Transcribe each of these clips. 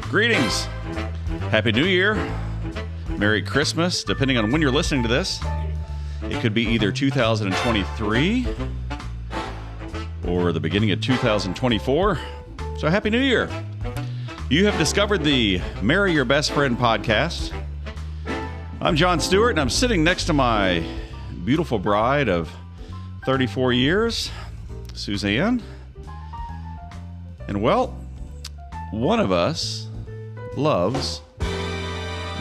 Greetings. Happy New Year. Merry Christmas. Depending on when you're listening to this, it could be either 2023 or the beginning of 2024. So Happy New Year. You have discovered the Marry Your Best Friend podcast. I'm John Stewart, and I'm sitting next to my beautiful bride of 34 years, Suzanne. And well, one of us loves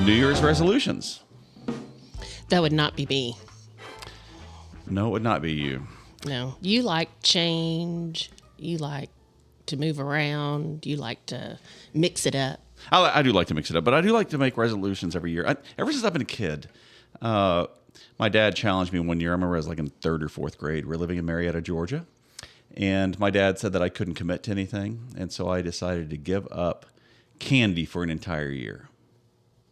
New Year's resolutions. That would not be me. No, it would not be you. No. You like change. You like to move around. You like to mix it up. I do like to mix it up, but I do like to make resolutions every year. Ever since I've been a kid, my dad challenged me one year. I remember I was like in third or fourth grade. We're living in Marietta, Georgia. And my dad said that I couldn't commit to anything. And so I decided to give up candy for an entire year.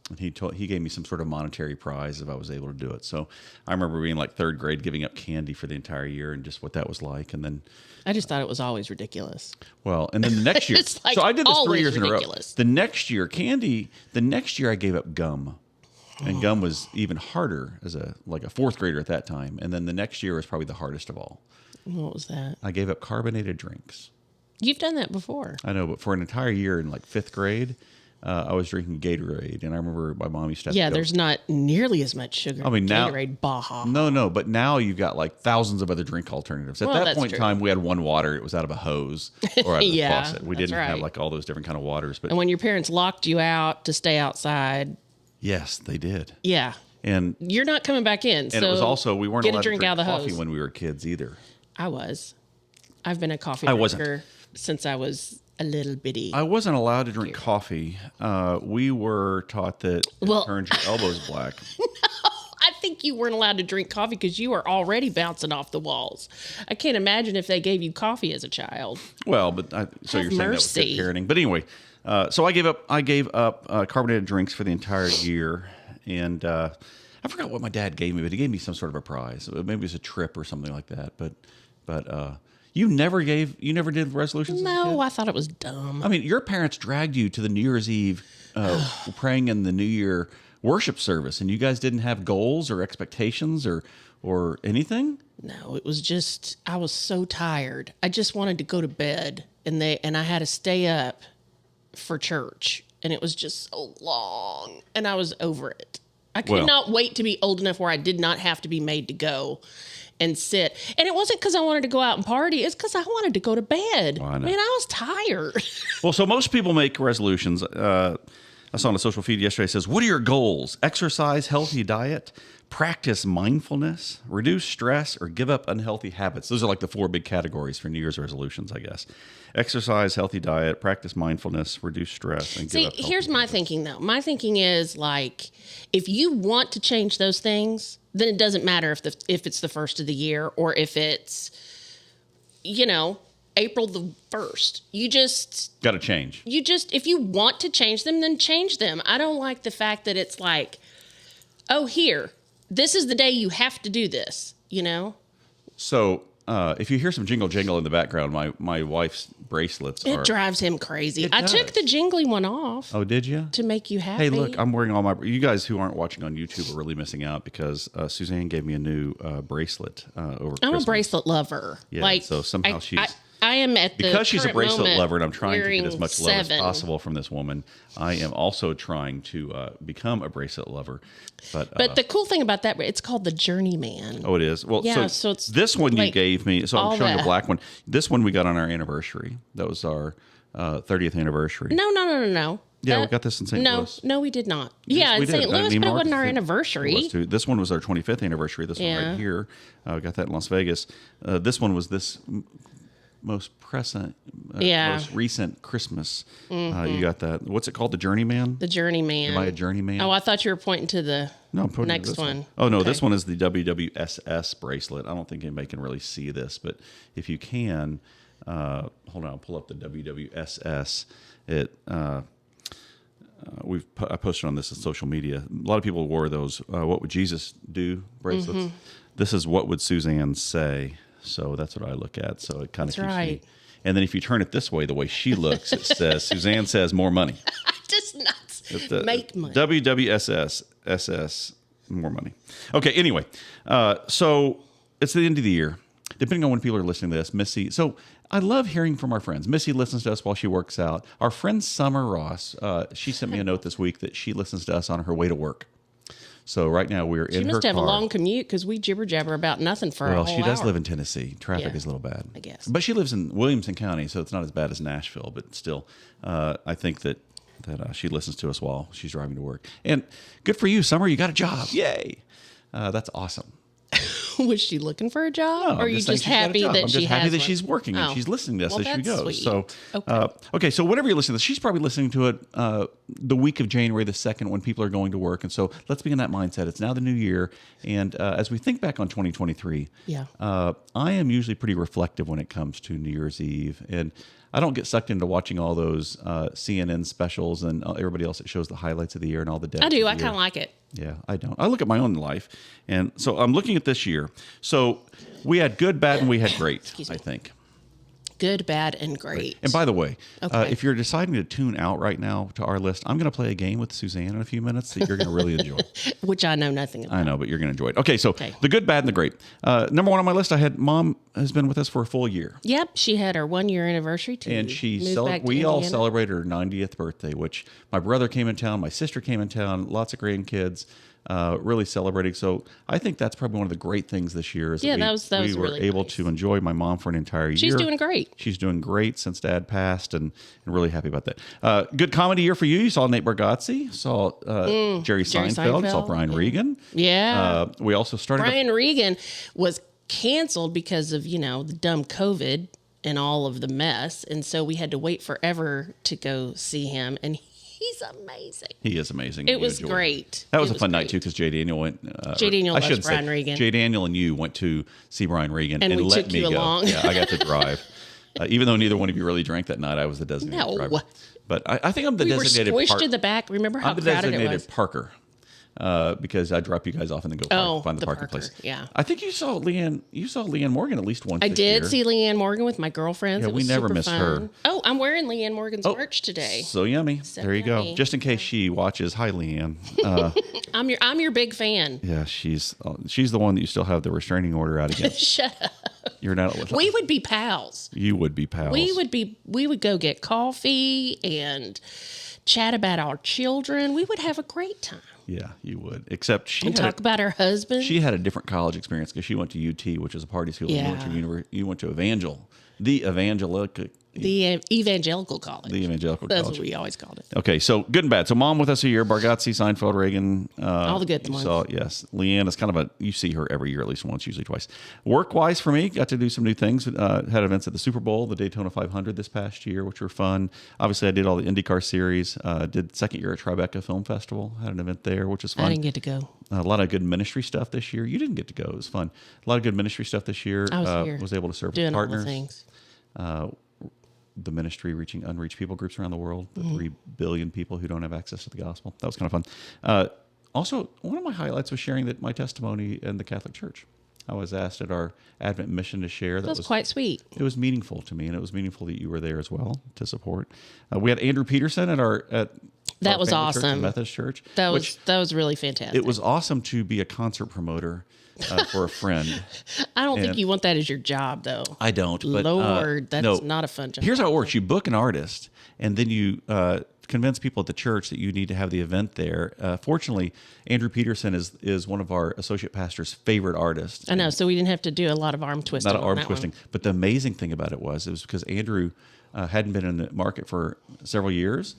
And he gave me some sort of monetary prize if I was able to do it. So I remember being like third grade, giving up candy for the entire year and just what that was like. And then I just thought it was always ridiculous. Well, and then the next year, like so I did this 3 years ridiculous. in a row. The next year, I gave up gum. And gum was even harder as a fourth grader at that time. And then the next year was probably the hardest of all. What was that? I gave up carbonated drinks. You've done that before. I know, but for an entire year in like fifth grade, I was drinking Gatorade, and I remember my mom used to have to go, there's not nearly as much sugar. I mean, now, Gatorade, Baja. No, but now you've got like thousands of other drink alternatives. At that point in time, we had one water. It was out of a hose or out of a faucet. We didn't have like all those different kind of waters. But and when your parents locked you out to stay outside. Yes, they did. Yeah. And you're not coming back in. And it was also, we weren't allowed to drink coffee hose. when we were kids either. I was. I've been a coffee drinker since I was a little bitty. I wasn't allowed to drink coffee. We were taught that it turns your elbows black. No, I think you weren't allowed to drink coffee because you were already bouncing off the walls. I can't imagine if they gave you coffee as a child. Well, but so you're saying that was good parenting. But anyway, so I gave up carbonated drinks for the entire year, and I forgot what my dad gave me, but he gave me some sort of a prize. Maybe it was a trip or something like that. But you never did resolutions? No, I thought it was dumb. I mean, your parents dragged you to the New Year's Eve praying in the New Year worship service, and you guys didn't have goals or expectations or anything? No, it was just, I was so tired. I just wanted to go to bed, and I had to stay up for church, and it was just so long, and I was over it. I could not wait to be old enough where I did not have to be made to go and sit. And it wasn't because I wanted to go out and party. It's because I wanted to go to bed. Well, Man, I was tired. Well, so most people make resolutions. I saw on a social feed yesterday, it says, what are your goals? Exercise, healthy diet, practice mindfulness, reduce stress, or give up unhealthy habits. Those are like the four big categories for New Year's resolutions, I guess. Exercise, healthy diet, practice mindfulness, reduce stress, and give up healthy here's my habits. thinking, though. My thinking is, like, if you want to change those things, then it doesn't matter if it's the first of the year or if it's, April the 1st. You just got to change. If you want to change them, then change them. I don't like the fact that it's like, oh, this is the day you have to do this, So if you hear some jingle in the background, my wife's bracelets It drives him crazy. I took the jingly one off. Oh, did you? To make you happy. Hey, look, I'm wearing all my... You guys who aren't watching on YouTube are really missing out because Suzanne gave me a new bracelet over Christmas. I'm a bracelet lover. Yeah, so somehow I am at the because she's a bracelet moment lover, and I'm trying to get as much love as 7. possible from this woman. I am also trying to become a bracelet lover. But the cool thing about that, it's called the Journeyman. Oh, it is. Well, yeah, so it's this one you gave me. So I'm showing that. a black one. This one we got on our anniversary. That was our 30th anniversary. No. Yeah, we got this in St. Louis. No, we did not. Yeah, in St. Louis, but it wasn't our anniversary. It was too. This one was our 25th anniversary. This one right here. We got that in Las Vegas. This one was this most recent Christmas. You got that. What's it called? The Journeyman? The Journeyman. Am I a Journeyman? Oh, I thought you were pointing to the next to this one. Oh, no, This one is the WWSS bracelet. I don't think anybody can really see this, but if you can, hold on, I'll pull up the WWSS. I posted on this on social media. A lot of people wore those "What would Jesus do" bracelets. Mm-hmm. This is "What would Suzanne say?" So that's what I look at. So it kind of keeps right. me. And then if you turn it this way, the way she looks, it says Suzanne says more money. Just nuts. It's Make money. WWSS more money. Okay. Anyway, so it's the end of the year. Depending on when people are listening to this, Missy. So I love hearing from our friends. Missy listens to us while she works out. Our friend Summer Ross, she sent me a note this week that she listens to us on her way to work. So right now we're in her car. She must have a long commute because we jibber jabber about nothing for a whole Well, she does hour. live in Tennessee. Traffic is a little bad, I guess. But she lives in Williamson County, so it's not as bad as Nashville. But still, I think that she listens to us while she's driving to work. And good for you, Summer. You got a job. Yay. That's awesome. Was she looking for a job? No, or are you just happy that I'm just she happy has that one? she's working and Oh. she's listening to us Well, as she that's goes. sweet. So, Okay. So whenever you're listening to this, she's probably listening to it the week of January the 2nd when people are going to work. And so let's be in that mindset. It's now the new year. And as we think back on 2023, Yeah. I am usually pretty reflective when it comes to New Year's Eve. And I don't get sucked into watching all those CNN specials and everybody else that shows the highlights of the year and all the deaths. I do. of the I year. kind of like it. Yeah, I don't. I look at my own life. And so I'm looking at this year. So we had good, bad, and we had great, I think. Good, bad, and great. And by the way, Okay. if you're deciding to tune out right now to our list, I'm going to play a game with Suzanne in a few minutes that you're going to really enjoy. Which I know nothing about. I know, but you're going to enjoy it. Okay, so Okay. the good, bad, and the great. Number one on my list, I had Mom has been with us for a full year. Yep. She had her 1 year anniversary too. And we all celebrated her 90th birthday, which my brother came in town, my sister came in town, lots of grandkids. Really celebrating. So I think that's probably one of the great things this year is Yeah, that we were really able nice. to enjoy my mom for an entire year. She's doing great. She's doing great since Dad passed, and really happy about that. Good comedy year for you. You saw Nate Bargatze, saw Jerry Seinfeld, saw Brian Regan. Yeah. We also started. Brian Regan was canceled because of, the dumb COVID and all of the mess. And so we had to wait forever to go see him. And he's amazing. He is amazing. It was great. That was a fun night too because Jay Daniel went. Jay Daniel loves Brian Regan. Jay Daniel and you went to see Brian Regan And we let took me you go. along. Yeah, I got to drive. Even though neither one of you really drank that night, I was the designated No. driver. But I think I'm the We were designated. squished in the back. Remember how I'm the crowded it designated was? Parker. Because I drop you guys off and then go find the parking place. Yeah. I think you saw Leanne. You saw Leanne Morgan at least once. I this did year. see Leanne Morgan with my girlfriends. Yeah, It we was never super miss fun. her. Oh, I'm wearing Leanne Morgan's merch today. So yummy. There you go. yummy. Just in case she watches. Hi, Leanne. I'm your big fan. Yeah, she's the one that you still have the restraining order out against. Shut up. You're not with. We would be pals. You would be pals. We would go get coffee and chat about our children. We would have a great time. Yeah, you would. Except And talk about her husband. She had a different college experience because she went to UT, which is a party school. Yeah. You went to the evangelical The evangelical college. The evangelical That's college. what we always called it. Okay, so good and bad. So mom with us a year, Bargatze, Seinfeld, Reagan. All the good ones. So yes, Leanne is kind of you see her every year, at least once, usually twice. Work-wise for me, got to do some new things. Had events at the Super Bowl, the Daytona 500 this past year, which were fun. Obviously, I did all the IndyCar series. Did second year at Tribeca Film Festival. Had an event there, which was fun. I didn't get to go. A lot of good ministry stuff this year. You didn't get to go. It was fun. A lot of good ministry stuff this year. I was here. Was able to serve Doing partners. all the things. The ministry reaching unreached people groups around the world, the Mm-hmm. 3 billion people who don't have access to the gospel. That was kind of fun. Also, one of my highlights was sharing my testimony in the Catholic Church. I was asked at our Advent mission to share. That was quite sweet. It was meaningful to me, and it was meaningful that you were there as well to support. We had Andrew Peterson at That was family church, the awesome. Methodist Church. That was really fantastic. It was awesome to be a concert promoter for a friend. I don't think and- you want that as your job, though. I don't. But, Lord, that's no. not a fun job. Here's how it works. You book an artist, and then you convince people at the church that you need to have the event there. Fortunately, Andrew Peterson is one of our associate pastor's favorite artists. I know, so we didn't have to do a lot of arm twisting. Not an on arm that twisting. one. But the amazing thing about it was because Andrew hadn't been in the market for several years.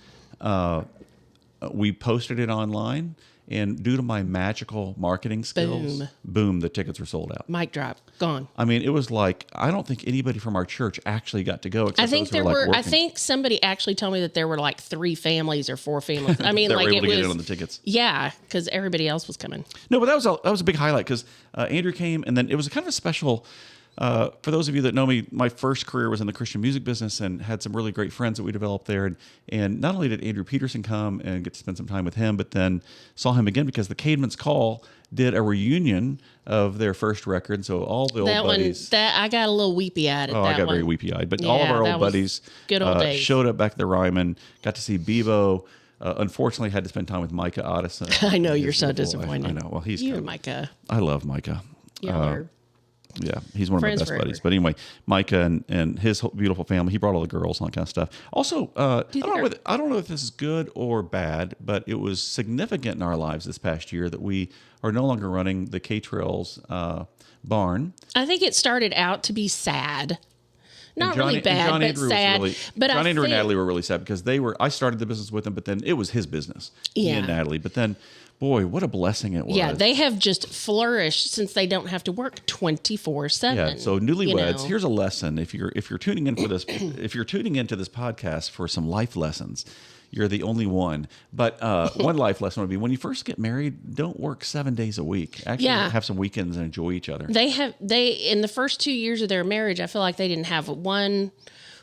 We posted it online. And due to my magical marketing skills, boom, the tickets were sold out. Mic drop, gone. I mean, it was like, I don't think anybody from our church actually got to go. Except I think those who were, I think somebody actually told me that there were like 3 families or 4 families. I mean, that like were able it to was. get in on the tickets. Yeah, because everybody else was coming. No, but that was a big highlight because Andrew came, and then it was kind of a special for those of you that know me, my first career was in the Christian music business and had some really great friends that we developed there. And not only did Andrew Peterson come and get to spend some time with him, but then saw him again because the Caedmon's Call did a reunion of their first record. So all the old buddies. I got a little weepy eyed at that one. I got very weepy eyed. But all of our old buddies good old days. Showed up back at the Ryman, got to see Bebo. Unfortunately, had to spend time with Micah Ottison. I know, you're so disappointed. I know. Well, he's you and Micah. I love Micah. Yeah, he's one of my best forever. buddies. But anyway, Micah and his whole beautiful family, he brought all the girls and all that kind of stuff. Also, I don't know if this is good or bad, but it was significant in our lives this past year that we are no longer running the K-Trails barn. I think it started out to be sad. Not really bad, John but Andrew sad. But John Andrew and Natalie were really sad because I started the business with them, but then it was his business, he and Natalie. But then, boy, what a blessing it was. Yeah, they have just flourished since they don't have to work 24/7. Yeah, so newlyweds, here's a lesson. If you're tuning in for this, if you're tuning into this podcast for some life lessons, you're the only one. But one life lesson would be when you first get married, don't work 7 days a week. Actually, have some weekends and enjoy each other. They in the first 2 years of their marriage, I feel like they didn't have one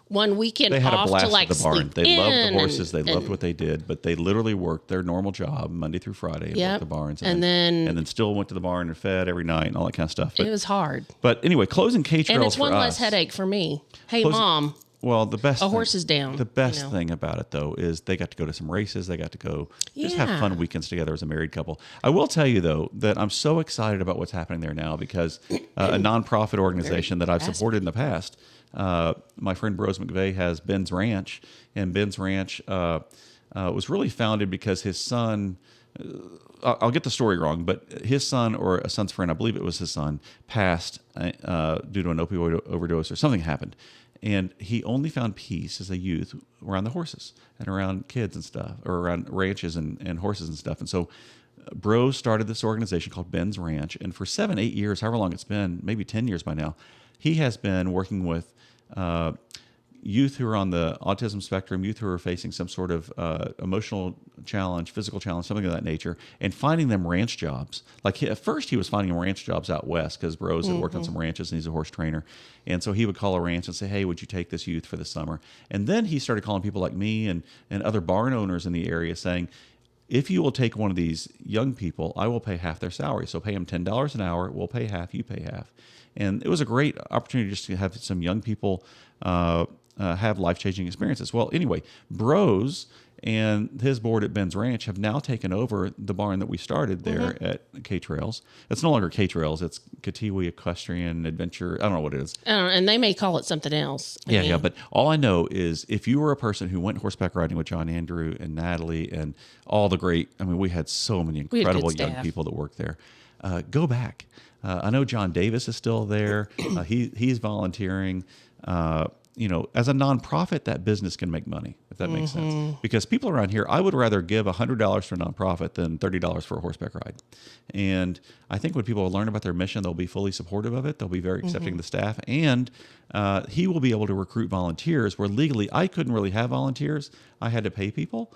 weekend they had off a blast to like at the barn. sleep They loved the horses. And they loved what they did, but they literally worked their normal job Monday through Friday and worked the barns, and then still went to the barn and fed every night and all that kind of stuff. But, it was hard. But anyway, closing K-Trails and it's for one us, less headache for me. Hey, Mom. Well, the best horse is down. The best thing about it, though, is they got to go to some races. They got to go just have fun weekends together as a married couple. I will tell you, though, that I'm so excited about what's happening there now because a nonprofit organization that I've supported in the past, my friend Bros McVeigh has Ben's Ranch, and Ben's Ranch was really founded because his son. I'll get the story wrong, but his son or a son's friend, I believe it was his son, passed due to an opioid overdose or something happened. And he only found peace as a youth around the horses and around kids and stuff, or around ranches and horses and stuff. And so Bros started this organization called Ben's Ranch. And for 7-8 years, however long it's been, maybe 10 years by now, he has been working with youth who are on the autism spectrum, youth who are facing some sort of emotional challenge, physical challenge, something of that nature, and finding them ranch jobs. Like at first he was finding ranch jobs out west because Bros had worked on some ranches and he's a horse trainer. And so he would call a ranch and say, hey, would you take this youth for the summer? And then he started calling people like me and other barn owners in the area saying, if you will take one of these young people, I will pay half their salary. So pay them $10 an hour. We'll pay half, you pay half. And it was a great opportunity just to have some young people have life-changing experiences. Well, anyway, Bros and his board at Ben's Ranch have now taken over the barn that we started there at K-Trails. It's no longer K-Trails. It's Katiwi Equestrian Adventure. I don't know what it is. And they may call it something else. I mean, But all I know is if you were a person who went horseback riding with John Andrew and Natalie and all the great, I mean, we had so many incredible young people that worked there. Go back. I know John Davis is still there. He's volunteering. As a nonprofit, that business can make money, if that makes sense. Because people around here, I would rather give $100 for a nonprofit than $30 for a horseback ride. And I think when people learn about their mission, they'll be fully supportive of it. They'll be very accepting of the staff. And he will be able to recruit volunteers where legally I couldn't really have volunteers. I had to pay people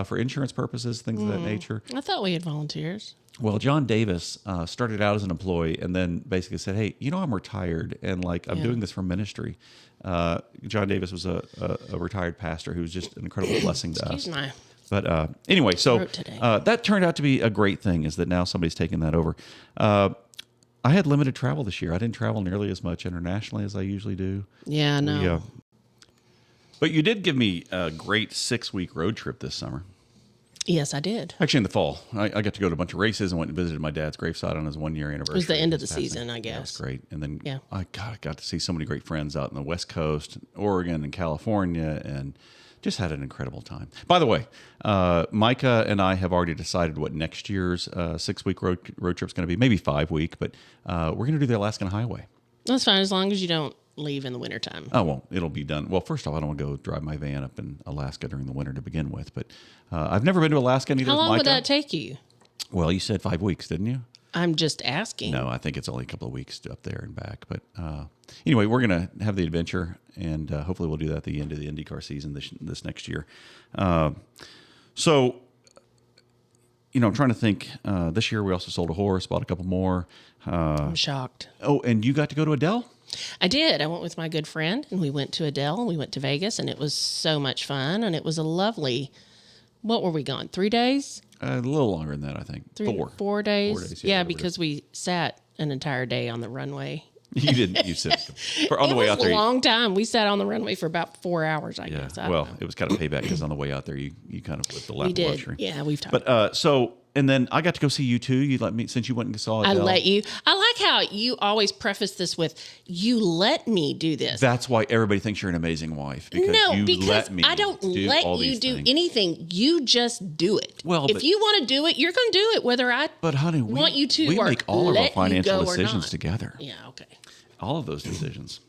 for insurance purposes, things of that nature. I thought we had volunteers. Well, John Davis started out as an employee and then basically said, hey, I'm retired and I'm doing this for ministry. John Davis was a retired pastor who was just an incredible blessing to us. But anyway, so that turned out to be a great thing is that now somebody's taking that over. I had limited travel this year. I didn't travel nearly as much internationally as I usually do. Yeah, no. But you did give me a great 6-week road trip this summer. Yes, I did. Actually, in the fall, I got to go to a bunch of races and went and visited my dad's gravesite on his 1-year anniversary. It was the end of the season, I guess. That was great. And then I got to see so many great friends out in the West Coast, Oregon and California, and just had an incredible time. By the way, Micah and I have already decided what next year's 6-week road trip is going to be. Maybe 5-week, but we're going to do the Alaskan Highway. That's fine as long as you don't leave in the wintertime. Oh, well, it'll be done. Well, first off, I don't want to go drive my van up in Alaska during the winter to begin with, but I've never been to Alaska. Neither How long Micah. would that take you? Well, you said 5 weeks, didn't you? I'm just asking. No, I think it's only a couple of weeks up there and back. But anyway, we're going to have the adventure, and hopefully we'll do that at the end of the IndyCar season this next year. So, I'm trying to think. This year we also sold a horse, bought a couple more. I'm shocked. Oh, and you got to go to Adele? I did. I went with my good friend, and we went to Adele, and we went to Vegas, and it was so much fun, and it was a lovely. What were we gone? 3 days? A little longer than that, I think. 4 days. 4 days. Yeah, because we sat an entire day on the runway. You didn't. You said on the way out there. It was a long time. We sat on the runway for about 4 hours, I guess. Well, it was kind of payback because on the way out there, you kind of lived the lap we of did. luxury. Yeah, we've talked. But and then I got to go see you too. You let me, since you went and saw Adele. I let you. I like how you always preface this with, "You let me do this." That's why everybody thinks you're an amazing wife, because you let me. I don't let you do anything. You just do it. Well, if you want to do it, you're going to do it, whether I honey, want you to we or make all of our financial decisions not. together. Yeah, okay. All of those decisions.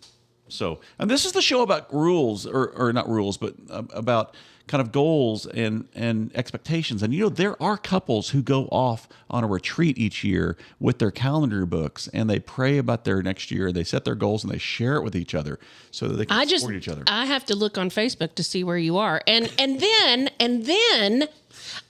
So, and this is the show about rules, or not rules, but about kind of goals and expectations. And, there are couples who go off on a retreat each year with their calendar books, and they pray about their next year. They set their goals and they share it with each other so that they can support each other. I have to look on Facebook to see where you are. And then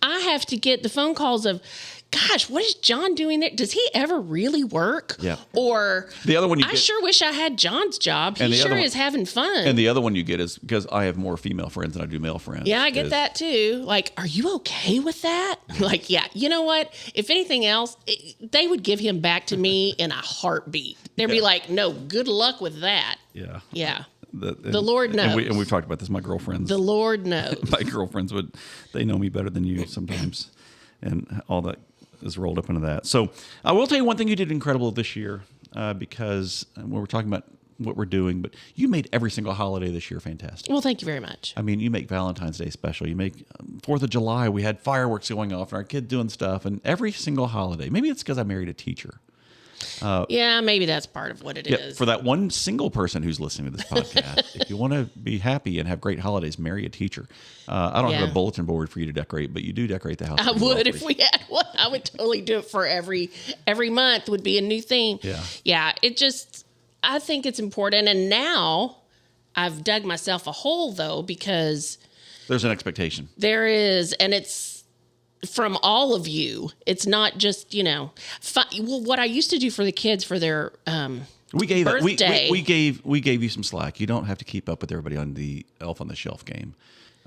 I have to get the phone calls of, gosh, what is John doing there? Does he ever really work? Yeah. Or the other one I sure wish I had John's job. He sure is having fun. And the other one you get is because I have more female friends than I do male friends. Yeah, I get that too. Like, are you okay with that? Like, yeah, you know what? If anything else, they would give him back to me in a heartbeat. They'd be like, no, good luck with that. Yeah. Yeah. The Lord knows. And we've talked about this. My girlfriends. The Lord knows. My girlfriends they know me better than you sometimes. And all that is rolled up into that. So I will tell you one thing you did incredible this year, because when we're talking about what we're doing, but you made every single holiday this year fantastic. Well, thank you very much. I mean, you make Valentine's Day special. You make 4th of July. We had fireworks going off and our kid doing stuff, and every single holiday. Maybe it's because I married a teacher. Yeah, maybe that's part of what it is. For that one single person who's listening to this podcast, if you want to be happy and have great holidays, marry a teacher. I don't have a bulletin board for you to decorate, but you do decorate the house. I would if we had one. I would totally do it for every month would be a new theme. Yeah. Yeah. I think it's important. And now I've dug myself a hole though, because there's an expectation. There is, and it's from all of you. It's not just, well, what I used to do for the kids for their birthday. We gave you some slack. You don't have to keep up with everybody on the Elf on the Shelf game.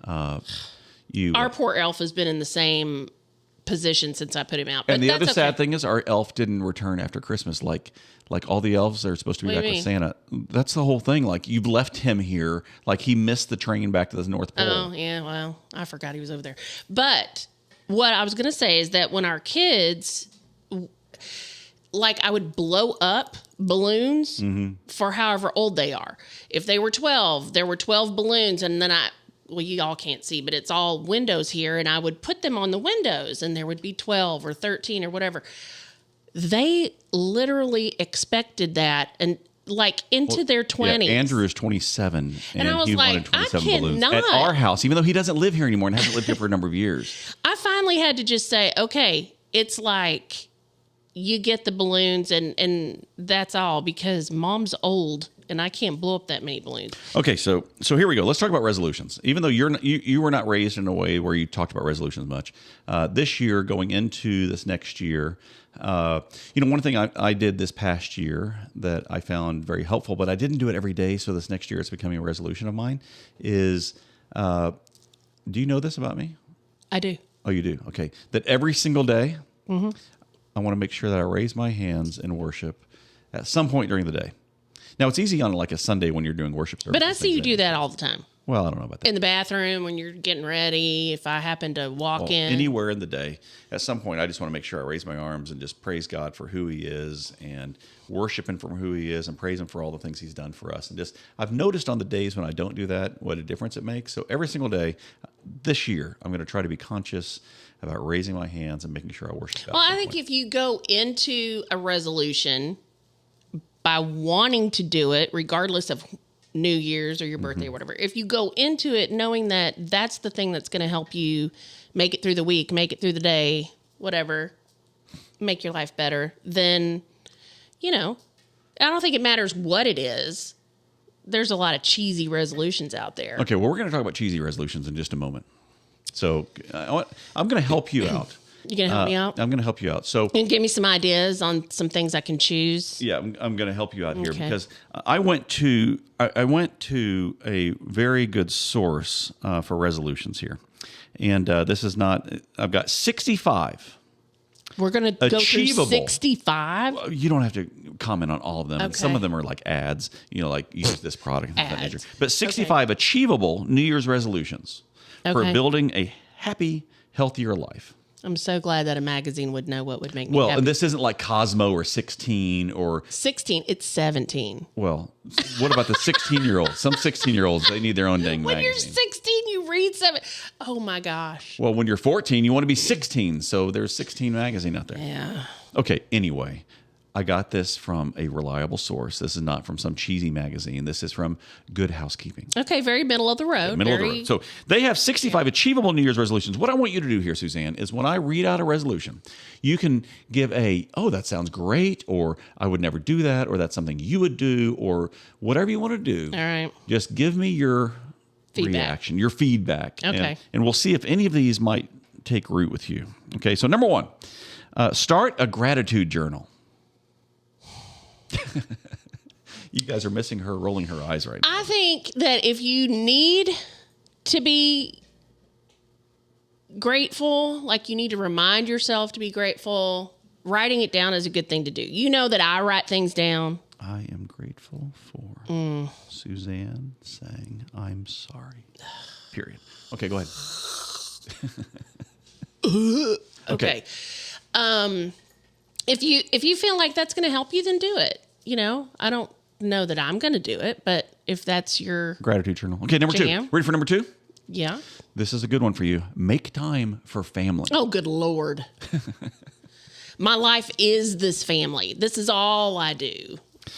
Our poor elf has been in the same position since I put him out. And the other sad thing is our elf didn't return after Christmas like all the elves are supposed to be back with Santa. That's the whole thing. Like, you've left him here. Like, he missed the train back to the North Pole. Oh, yeah. Well, I forgot he was over there. But what I was going to say is that when our kids, like, I would blow up balloons for however old they are. If they were 12, there were 12 balloons, and then you all can't see, but it's all windows here, and I would put them on the windows, and there would be 12 or 13 or whatever. They literally expected that, and like into their 20s. Yeah, Andrew is 27, and I was he like, wanted 27 I balloons cannot. at our house, even though he doesn't live here anymore and hasn't lived here for a number of years. I finally had to just say, okay, it's like you get the balloons, and that's all, because Mom's old and I can't blow up that many balloons. Okay, so here we go. Let's talk about resolutions. Even though you were not raised in a way where you talked about resolutions much, this year, going into this next year, one thing I did this past year that I found very helpful, but I didn't do it every day, so this next year it's becoming a resolution of mine, is, do you know this about me? I do. Oh, you do? Okay. That every single day, I want to make sure that I raise my hands in worship at some point during the day. Now, it's easy on like a Sunday when you're doing worship service. But I see you do that all the time. Well, I don't know about that. In the bathroom, when you're getting ready, if I happen to walk in. Anywhere in the day, at some point, I just want to make sure I raise my arms and just praise God for who he is and worship him for who he is and praise him for all the things he's done for us. And I've noticed on the days when I don't do that, what a difference it makes. So every single day this year, I'm going to try to be conscious about raising my hands and making sure I worship God. Well, I think if you go into a resolution by wanting to do it, regardless of New Year's or your birthday or whatever, if you go into it knowing that that's the thing that's going to help you make it through the week, make it through the day, whatever, make your life better, then, I don't think it matters what it is. There's a lot of cheesy resolutions out there. Okay, well, we're going to talk about cheesy resolutions in just a moment. So I'm going to help you out You gonna help me out? I'm going to help you out. So, And give me some ideas on some things I can choose. yeah, I'm going to help you out here Okay. because I went to a very good source for resolutions here, and this is not. I've got 65. We're gonna go through Achievable. 65. You don't have to comment on all of them. And some Okay. of them are like ads, like use this product and things of that Ads. nature. But 65 achievable New Year's resolutions for Okay. building a happy, healthier life. I'm so glad that a magazine would know what would make me Well, happy. and this isn't like Cosmo or 16 or, 16. It's 17. well, what about the 16-year-olds? Some 16-year-olds, they need their own dang When you're magazine. 16, you read 7. Oh my gosh. Well, when you're 14, you want to be 16. So there's 16 magazine out there. Yeah. Okay, anyway, I got this from a reliable source. This is not from some cheesy magazine. This is from Good Housekeeping. Okay. Very middle of the road. Middle of the road. So they have 65 achievable New Year's resolutions. What I want you to do here, Suzanne, is when I read out a resolution, you can give oh, that sounds great, or I would never do that, or that's something you would do, or whatever you want to do. All right. Just give me your Feedback. reaction, your feedback. Okay. And we'll see if any of these might take root with you. Okay, so number 1, start a gratitude journal. You guys are missing her rolling her eyes right now. I think that if you need to be grateful, like you need to remind yourself to be grateful, writing it down is a good thing to do. You know that I write things down. I am grateful for Suzanne saying I'm sorry. Period. Okay, go ahead. Okay. If you feel like that's going to help you, then do it. I don't know that I'm going to do it, but if that's your Gratitude journal. Okay, number 2. Jam. Ready for number 2? yeah. This is a good one for you. Make time for family. Oh, good Lord. My life is this family. This is all I do.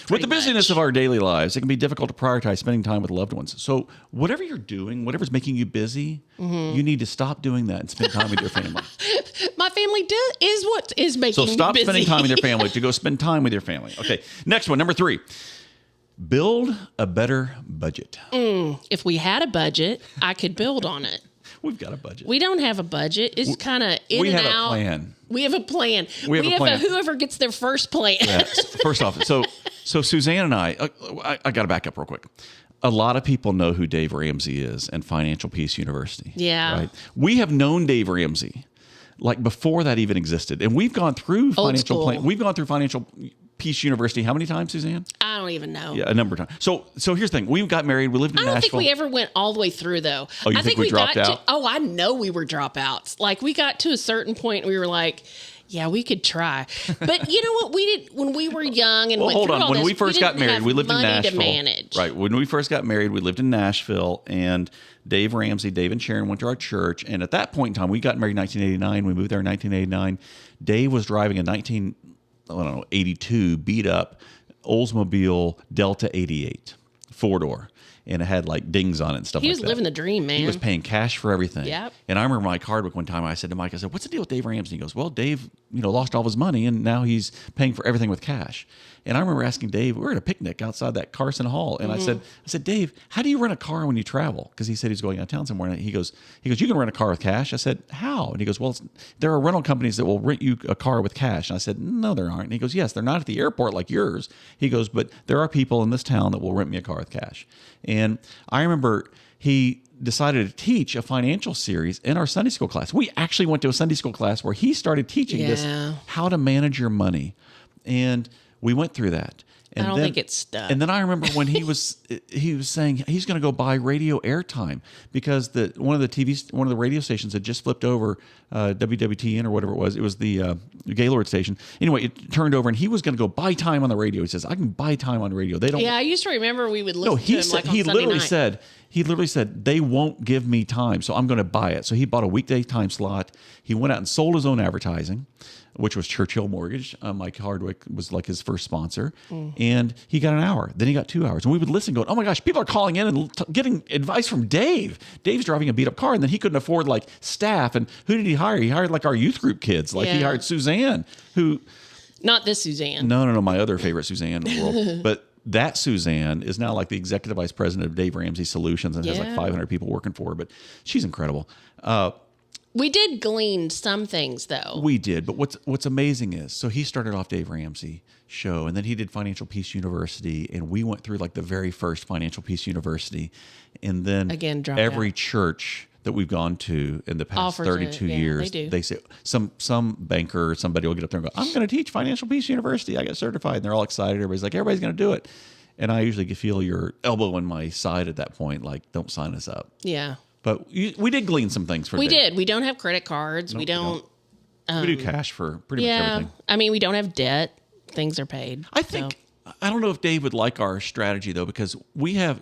With the pretty busyness much. of our daily lives, it can be difficult to prioritize spending time with loved ones. So whatever you're doing, whatever's making you busy, you need to stop doing that and spend time with your family. My family is what is making So stop me busy. spending time with your family to go spend time with your family. Okay, next one, number 3. Build a better budget. If we had a budget, I could build on it. We've got a budget. We don't have a budget. It's kind of in we and have out. a plan. We have a plan. We have a plan. Whoever gets their first plan. Yeah. First off, so Suzanne and I got to back up real quick. A lot of people know who Dave Ramsey is and Financial Peace University. Yeah. Right? We have known Dave Ramsey like before that even existed. And we've gone through financial school. plan. We've gone through Financial Peace University how many times, Suzanne? I don't even know. Yeah, a number of times. So here's the thing. We got married. We lived in I don't Nashville. think we ever went all the way through, though. Oh, you I think we dropped got out? I know we were dropouts. Like, we got to a certain point and we were like, yeah, we could try. But you know what? We did when we were young and Well, went hold through on. all When this, we first got didn't married, have we lived in money Nashville. to manage. Right. When we first got married, we lived in Nashville, and Dave Ramsey, Dave and Sharon went to our church. And at that point in time, we got married in 1989. We moved there in 1989. Dave was driving a 82 beat up Oldsmobile Delta 88 4-door. And it had like dings on it and stuff He like was that. living the dream, man. He was paying cash for everything. Yep. And I remember my card book one time. I said to Mike, I said, "What's the deal with Dave Ramsey?" He goes, "Well, Dave, lost all of his money, and now he's paying for everything with cash." And I remember asking Dave, we were at a picnic outside that Carson Hall, and I said, "Dave, how do you rent a car when you travel?" Because he said he's going out of town somewhere. And he goes, "You can rent a car with cash." I said, "How?" And he goes, "Well, there are rental companies that will rent you a car with cash." And I said, "No, there aren't." And he goes, "Yes, they're not at the airport like yours." He goes, "But there are people in this town that will rent me a car with cash." And I remember he decided to teach a financial series in our Sunday school class. We actually went to a Sunday school class where he started teaching this how to manage your money. And we went through that. And I don't think it's stuck. And then I remember when he was saying he's going to go buy radio airtime because one of the radio stations had just flipped over WWTN or whatever it was. It was the Gaylord station. Anyway, it turned over and he was going to go buy time on the radio. He says, "I can buy time on the radio. They don't." Yeah, I used to remember we would listen to him like on he Sunday literally night. He literally said, "They won't give me time, so I'm going to buy it." So he bought a weekday time slot. He went out and sold his own advertising, which was Churchill Mortgage. Mike Hardwick was like his first sponsor. And he got an hour. Then he got 2 hours. And we would listen going, "Oh my gosh, people are calling in and getting advice from Dave. Dave's driving a beat up car." And then he couldn't afford like staff. And who did he hire? He hired like our youth group kids. Like he Yeah. hired Suzanne, who... Not this Suzanne. No, my other favorite Suzanne in the world. But that Suzanne is now like the executive vice president of Dave Ramsey Solutions and has like 500 people working for her. But she's incredible. We did glean some things, though. We did, but what's amazing is, so he started off Dave Ramsey show, and then he did Financial Peace University, and we went through like the very first Financial Peace University, and then Again, dropped every out. church that we've gone to in the past Offers 32 it. Yeah, years, they do. they say some banker or somebody will get up there and go, I'm going to teach Financial Peace University. I got certified, and they're all excited. Everybody's like, everybody's going to do it. And I usually feel your elbow in my side at that point, like, don't sign us up. Yeah. But we did glean some things for We Dave. did. We don't have credit cards. Nope, we don't. We do cash for pretty much Yeah. everything. I mean, we don't have debt. Things are paid. I think, I don't know if Dave would like our strategy, though, because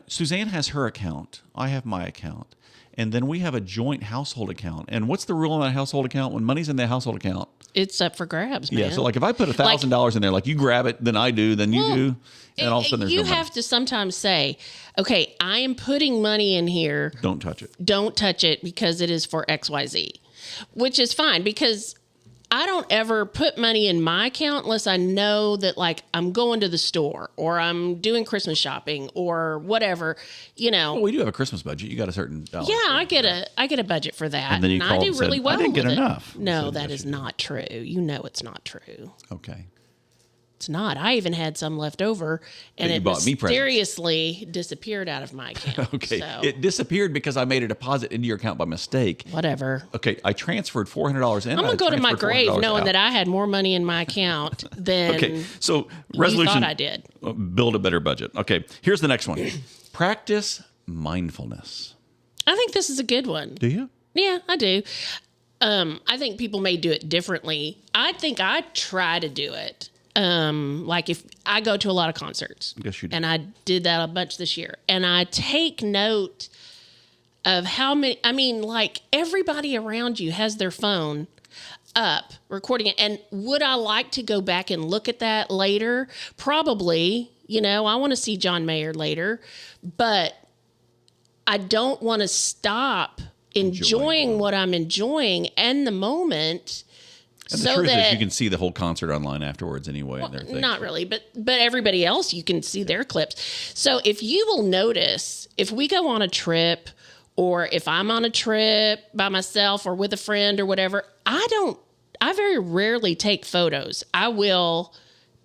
Suzanne has her account. I have my account. And then we have a joint household account. And what's the rule on that household account? When money's in the household account, It's up for grabs, man. yeah. So like if I put $1,000 in there, like you grab it, then I do, then you Well, do, and all of a sudden there's you no money. have to sometimes say, okay, I am putting money in here. Don't touch it. Don't touch it because it is for XYZ, which is fine because I don't ever put money in my account unless I know that like I'm going to the store or I'm doing Christmas shopping or whatever, Well, we do have a Christmas budget. You got a certain dollar. Yeah, I get a budget for that. And then you I called do and said, really "I well didn't get with it." enough. No, So, that yes, is you did. not true. You know it's not true. Okay. It's not. I even had some left over, and That you it bought me presents. mysteriously disappeared out of my account. Okay. So, It disappeared because I made a deposit into your account by mistake. whatever. Okay, I transferred $400 in. I'm gonna go to my grave knowing that I had more money in my account than Okay, so you resolution. thought I did. Build a better budget. Okay, here's the next one. Practice mindfulness. I think this is a good one. Do you? Yeah, I do. I think people may do it differently. I think I try to do it. Like if I go to a lot of concerts, Yes, you do. and I did that a bunch this year, and I take note of how many. I mean, like everybody around you has their phone up recording it, and would I like to go back and look at that later? Probably. I want to see John Mayer later, but I don't want to stop enjoying what I'm enjoying and the moment. And the so truth that is, you can see the whole concert online afterwards anyway. and everything. not really, but everybody else, you can see their clips. So if you will notice, if we go on a trip or if I'm on a trip by myself or with a friend or whatever, I very rarely take photos. I will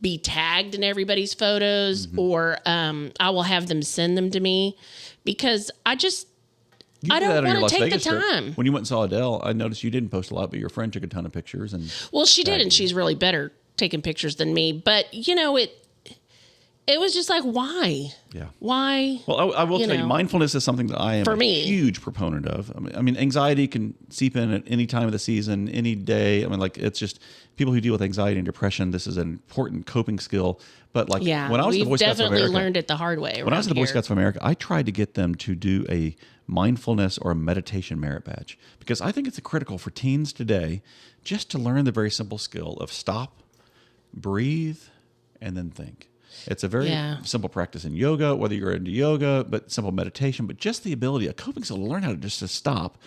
be tagged in everybody's photos or I will have them send them to me because I You I did don't that on your wanna Las take the Vegas trip. time. When you went and saw Adele, I noticed you didn't post a lot, but your friend took a ton of pictures. And Well, she did, tagged and you. she's really better taking pictures than me. But it was just like, why? Yeah. Why? Well, I will tell you, know. mindfulness is something that I am For a me. huge proponent of. I mean, anxiety can seep in at any time of the season, any day. I mean, like it's just people who deal with anxiety and depression. This is an important coping skill. But like Yeah, when I was at the Boy we've Scouts of definitely America, learned it the hard way. when I was at the Boy around Scouts of America, I tried to get them to do a mindfulness or a meditation merit badge because I think it's critical for teens today just to learn the very simple skill of stop, breathe, and then think. It's a very Yeah. simple practice in yoga, whether you're into yoga, but simple meditation, but just the ability, a coping skill to learn how to just to stop,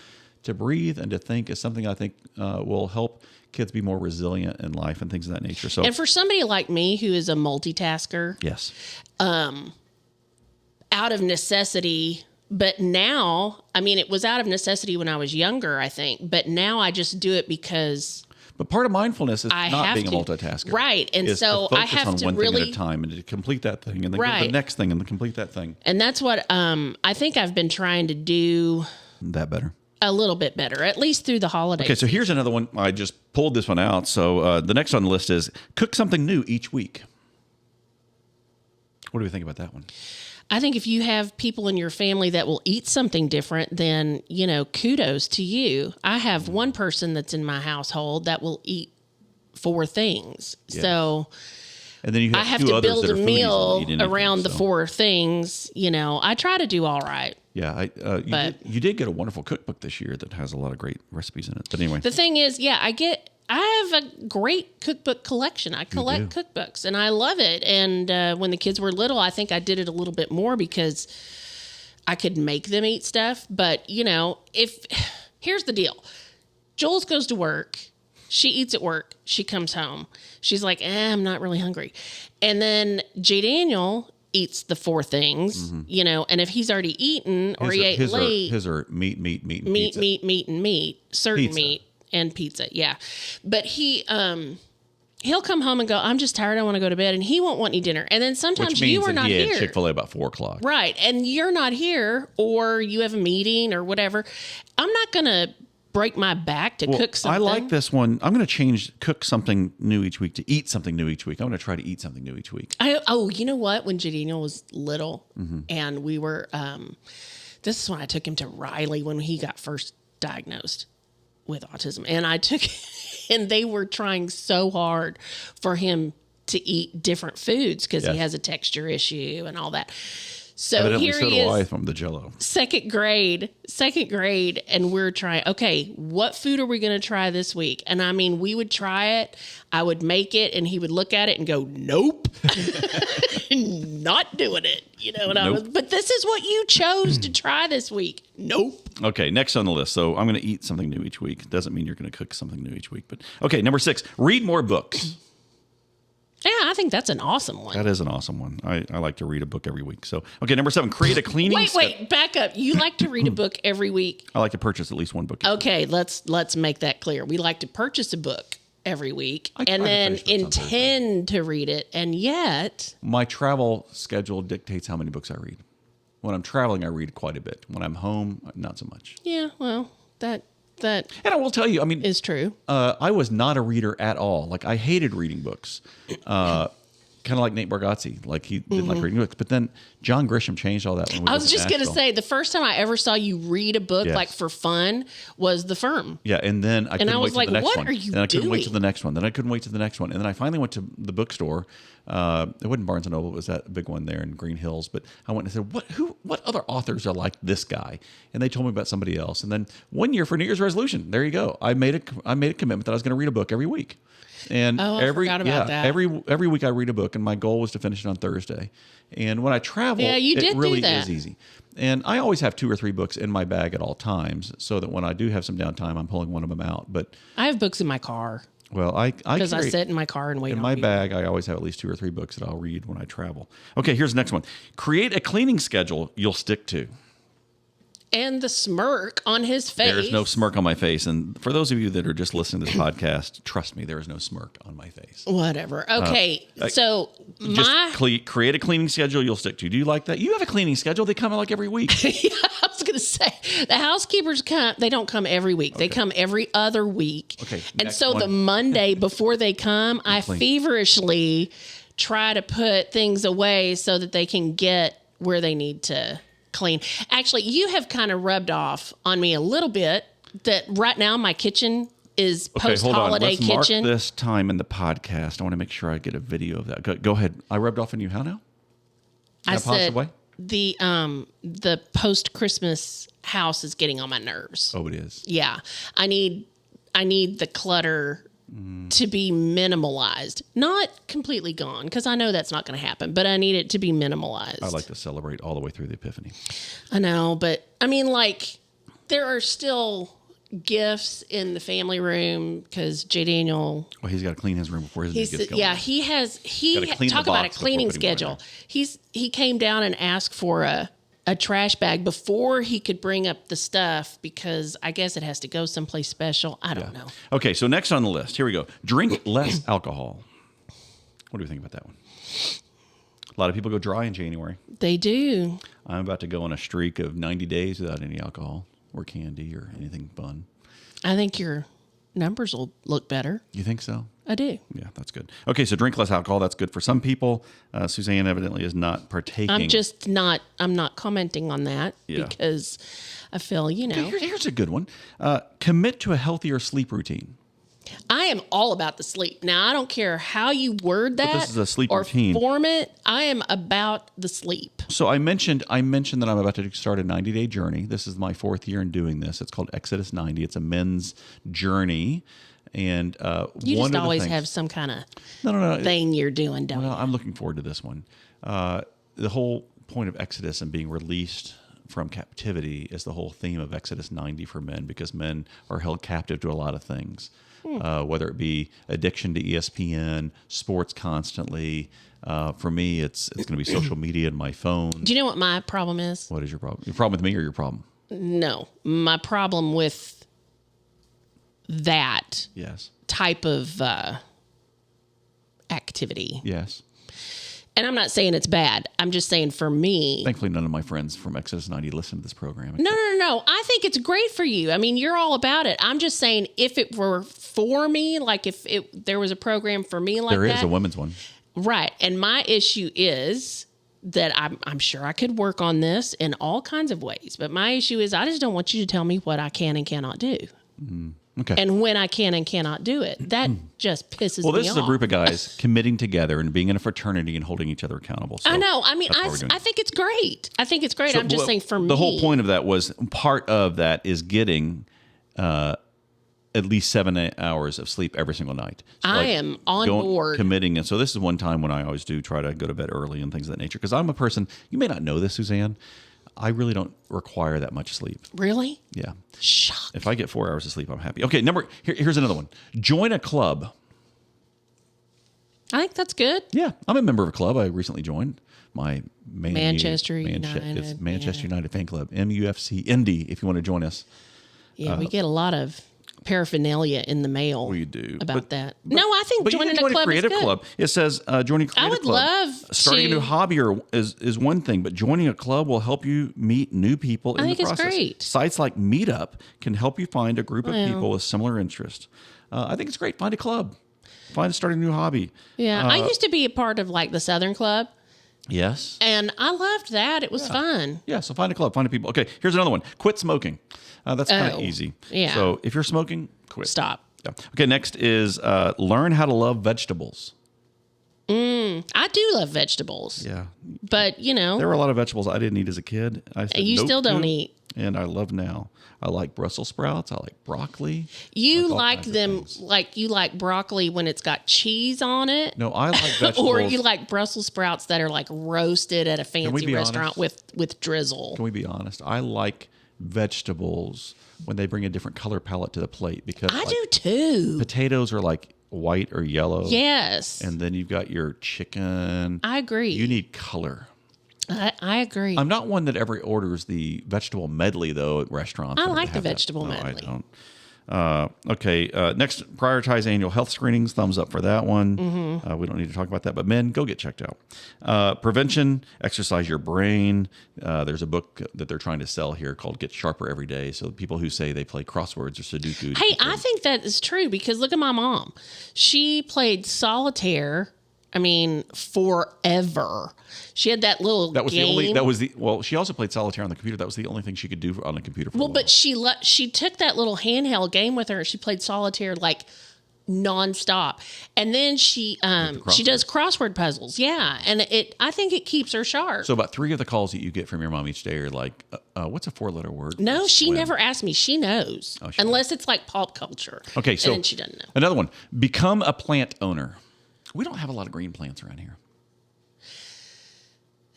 to breathe, and to think is something I think will help kids be more resilient in life and things of that nature. So, And for somebody like me who is a multitasker, yes. out of necessity, but now, I mean, it was out of necessity when I was younger, I think, but now I just do it because But part of mindfulness is I not have being a to. multitasker. Right. And is so to I focus have on to one thing really, at a time and to complete that thing and then go to the Right. next thing and then complete that thing. and that's what I think I've been trying to do That better. a little bit better, at least through the holidays. Okay, so here's another one. I just pulled this one out. So the next on the list is cook something new each week. What do we think about that one? I think if you have people in your family that will eat something different, then, kudos to you. I have one person that's in my household that will eat 4 things. Yes. So And then you have I have two to others build that a are foodies meal and eat anything, around the so. 4 things. I try to do all right. Yeah, you did get a wonderful cookbook this year that has a lot of great recipes in it. But anyway, The thing is, I have a great cookbook collection. I collect cookbooks and I love it. And when the kids were little, I think I did it a little bit more because I could make them eat stuff. But, here's the deal. Jules goes to work. She eats at work. She comes home. She's like, I'm not really hungry. And then J. Daniel eats the 4 things, you know, and if he's already eaten or he ate late. His are meat, and pizza. meat, certain Pizza. meat and pizza. Yeah. But he'll come home and go, I'm just tired. I want to go to bed. And he won't want any dinner. And then sometimes Which means you are that not he had here. Chick-fil-A about 4 o'clock. Right. And you're not here or you have a meeting or whatever. I'm not going to break my back to cook something. I like this one. I'm going to cook something new each week to eat something new each week. I'm going to try to eat something new each week. You know what? When Jadino was little and we were, this is when I took him to Riley when he got first diagnosed with autism. And and they were trying so hard for him to eat different foods because he has a texture issue and all that. So Evidently, here so he do is, I from the Jell-O. second grade, and we're trying, okay, what food are we going to try this week? And I mean, we would try it, I would make it, and he would look at it and go, nope, not doing it. You know, and but this is what you chose to try this week. Nope. Okay, next on the list. So I'm going to eat something new each week. Doesn't mean you're going to cook something new each week. But okay, number 6, read more books. Yeah, I think that's an awesome one. That is an awesome one. I like to read a book every week. So, okay, number 7, create a cleaning. Wait, back up. You like to read a book every week? I like to purchase at least one book. Okay, let's make that clear. We like to purchase a book every week I and try to then finish books on Thursday. intend to read it. And yet, My travel schedule dictates how many books I read. When I'm traveling, I read quite a bit. When I'm home, not so much. yeah, well, that And I will tell you, I mean, is true. I was not a reader at all. Like, I hated reading books. Kind of like Nate Bargatze. Like, he didn't like reading books. But then John Grisham changed all that when we I was lived in just going to Nashville. say, the first time I ever saw you read a book Yes. like for fun was The Firm. Yeah, and then I couldn't was wait till the like, next what one. are you Then I couldn't wait till doing? the next one. Then I couldn't wait till the next one. And then I finally went to the bookstore. It wasn't Barnes & Noble. It was that big one there in Green Hills. But I went and said, what other authors are like this guy? And they told me about somebody else. And then one year for New Year's resolution, there you go. I made a commitment that I was going to read a book every week. And I forgot about that. Every week I read a book, and my goal was to finish it on Thursday. And when I travel, you did it do really that. is easy. And I always have 2 or 3 books in my bag at all times, so that when I do have some downtime, I'm pulling one of them out. But I have books in my car well, I because I carry- sit in my car and wait in on my people. bag, I always have at least 2 or 3 books that I'll read when I travel. Okay, here's the next one. Create a cleaning schedule you'll stick to. And the smirk on his face. There is no smirk on my face. And for those of you that are just listening to this podcast, trust me, there is no smirk on my face. Whatever. Okay, so Just create a cleaning schedule you'll stick to. Do you like that? You have a cleaning schedule. They come like every week. I was going to say, the housekeepers come, they don't come every week. They come every other week. Okay, And next so one. the Monday before they come, I clean. feverishly try to put things away so that they can get where they need to clean. Actually, you have kind of rubbed off on me a little bit that right now my kitchen is Okay, hold on. post-holiday Let's kitchen. mark this time in the podcast. I want to make sure I get a video of that. Go ahead. I rubbed off on you. How now? I In a positive said way? the post-Christmas house is getting on my nerves. Oh, it is. Yeah. I need the clutter to be minimalized. Not completely gone, because I know that's not going to happen, but I need it to be minimalized. I like to celebrate all the way through the Epiphany. I know, but I mean, like, there are still gifts in the family room because J. Daniel, Well, he's got to clean his room before his new gets going. yeah, Gotta clean talk the about a box before cleaning putting it in schedule. He came down and asked for a trash bag before he could bring up the stuff because I guess it has to go someplace special. I don't know. Okay, so next on the list, here we go. Drink less alcohol. What do you think about that one? A lot of people go dry in January. They do. I'm about to go on a streak of 90 days without any alcohol or candy or anything fun. I think your numbers will look better. You think so? I do. Yeah, that's good. Okay, so drink less alcohol. That's good for some people. Suzanne evidently is not partaking. I'm not commenting on that Yeah. because I feel, Here's a good one. Commit to a healthier sleep routine. I am all about the sleep. Now, I don't care how you word that this is a sleep or routine. form it. I am about the sleep. So I mentioned that I'm about to start a 90-day journey. This is my 4th year in doing this. It's called Exodus 90. It's a men's journey. And You one just of the always things, have some kind of no. thing you're doing, don't Well, you? I'm looking forward to this one. The whole point of Exodus and being released from captivity is the whole theme of Exodus 90 for men, because men are held captive to a lot of things, whether it be addiction to ESPN, sports constantly, For me, it's going to be social media and my phone. Do you know what my problem is? What is your problem? Your problem with me or your problem? No, my problem with that Yes. type of activity. Yes. And I'm not saying it's bad. I'm just saying for me. Thankfully, none of my friends from Exodus 90 listen to this program. No. I think it's great for you. I mean, you're all about it. I'm just saying if it were for me, like if there was a program for me like that. There is a women's one. Right. And my issue is that I'm sure I could work on this in all kinds of ways. But my issue is I just don't want you to tell me what I can and cannot do. Okay. And when I can and cannot do it. That just pisses me off. Well, this is a group of guys committing together and being in a fraternity and holding each other accountable. So I know. I mean, I think it's great. So, I'm just saying for me. The whole point of that was part of that is getting at least 7 hours of sleep every single night. So I am on board. Committing. And so this is one time when I always do try to go to bed early and things of that nature. Because I'm a person, you may not know this, Suzanne, I really don't require that much sleep. Really? Yeah. Shock. If I get 4 hours of sleep, I'm happy. Okay, here's another one. Join a club. I think that's good. Yeah, I'm a member of a club. I recently joined my Manchester United. It's Manchester United Fan Club, MUFC Indy. If you want to join us, Yeah, we get a lot of paraphernalia in the mail. we do about that. No, I think but joining you can join a club creative is good. club. It says joining a creative would club. love starting a to- new hobby is one thing, but joining a club will help you meet new people in I think the it's process. great. Sites like Meetup can help you find a group of people with similar interests. I think it's great. Find a club. Start a new hobby. Yeah, I used to be a part of like the Southern Club, Yes. and I loved that. It was fun. Yeah, so find a club, find a people. Okay, here's another one. Quit smoking. That's kind of Oh, easy. yeah. So if you're smoking, quit. Stop. Yeah. Okay, next is learn how to love vegetables. I do love vegetables, Yeah. but There were a lot of vegetables I didn't eat as a kid. I said you nope still don't to, eat. And I love now. I like Brussels sprouts. I like broccoli. You all like kinds of them things. like you like broccoli when it's got cheese on it. No, I like vegetables. Or you like Brussels sprouts that are like roasted at a we fancy be restaurant honest? with drizzle. Can we be honest? I like vegetables when they bring a different color palette to the plate because I do too. potatoes are like white or yellow. Yes. And then you've got your chicken. I agree. You need color. I agree. I'm not one that ever orders the vegetable medley, though, at restaurants. I whenever like they the have that. vegetable No, medley. I don't. Okay, next, prioritize annual health screenings. Thumbs up for that one. Mm-hmm. We don't need to talk about that, but men, go get checked out. Prevention, exercise your brain. There's a book that they're trying to sell here called Get Sharper Every Day. So people who say they play crosswords or Sudoku. Hey, I think that is true because look at my mom. She played solitaire. I mean, forever. She had that little That was game. well, she also played solitaire on the computer. That was the only thing she could do on a computer for a Well, while. but she took that little handheld game with her. She played solitaire like nonstop, and then she does crossword puzzles. Yeah, and I think it keeps her sharp. So about 3 of the calls that you get from your mom each day are like, what's a 4-letter word? No, she Swim. never asked me. She knows, she unless it's like pop culture. Okay, so and then she doesn't know. Another one, become a plant owner. We don't have a lot of green plants around here.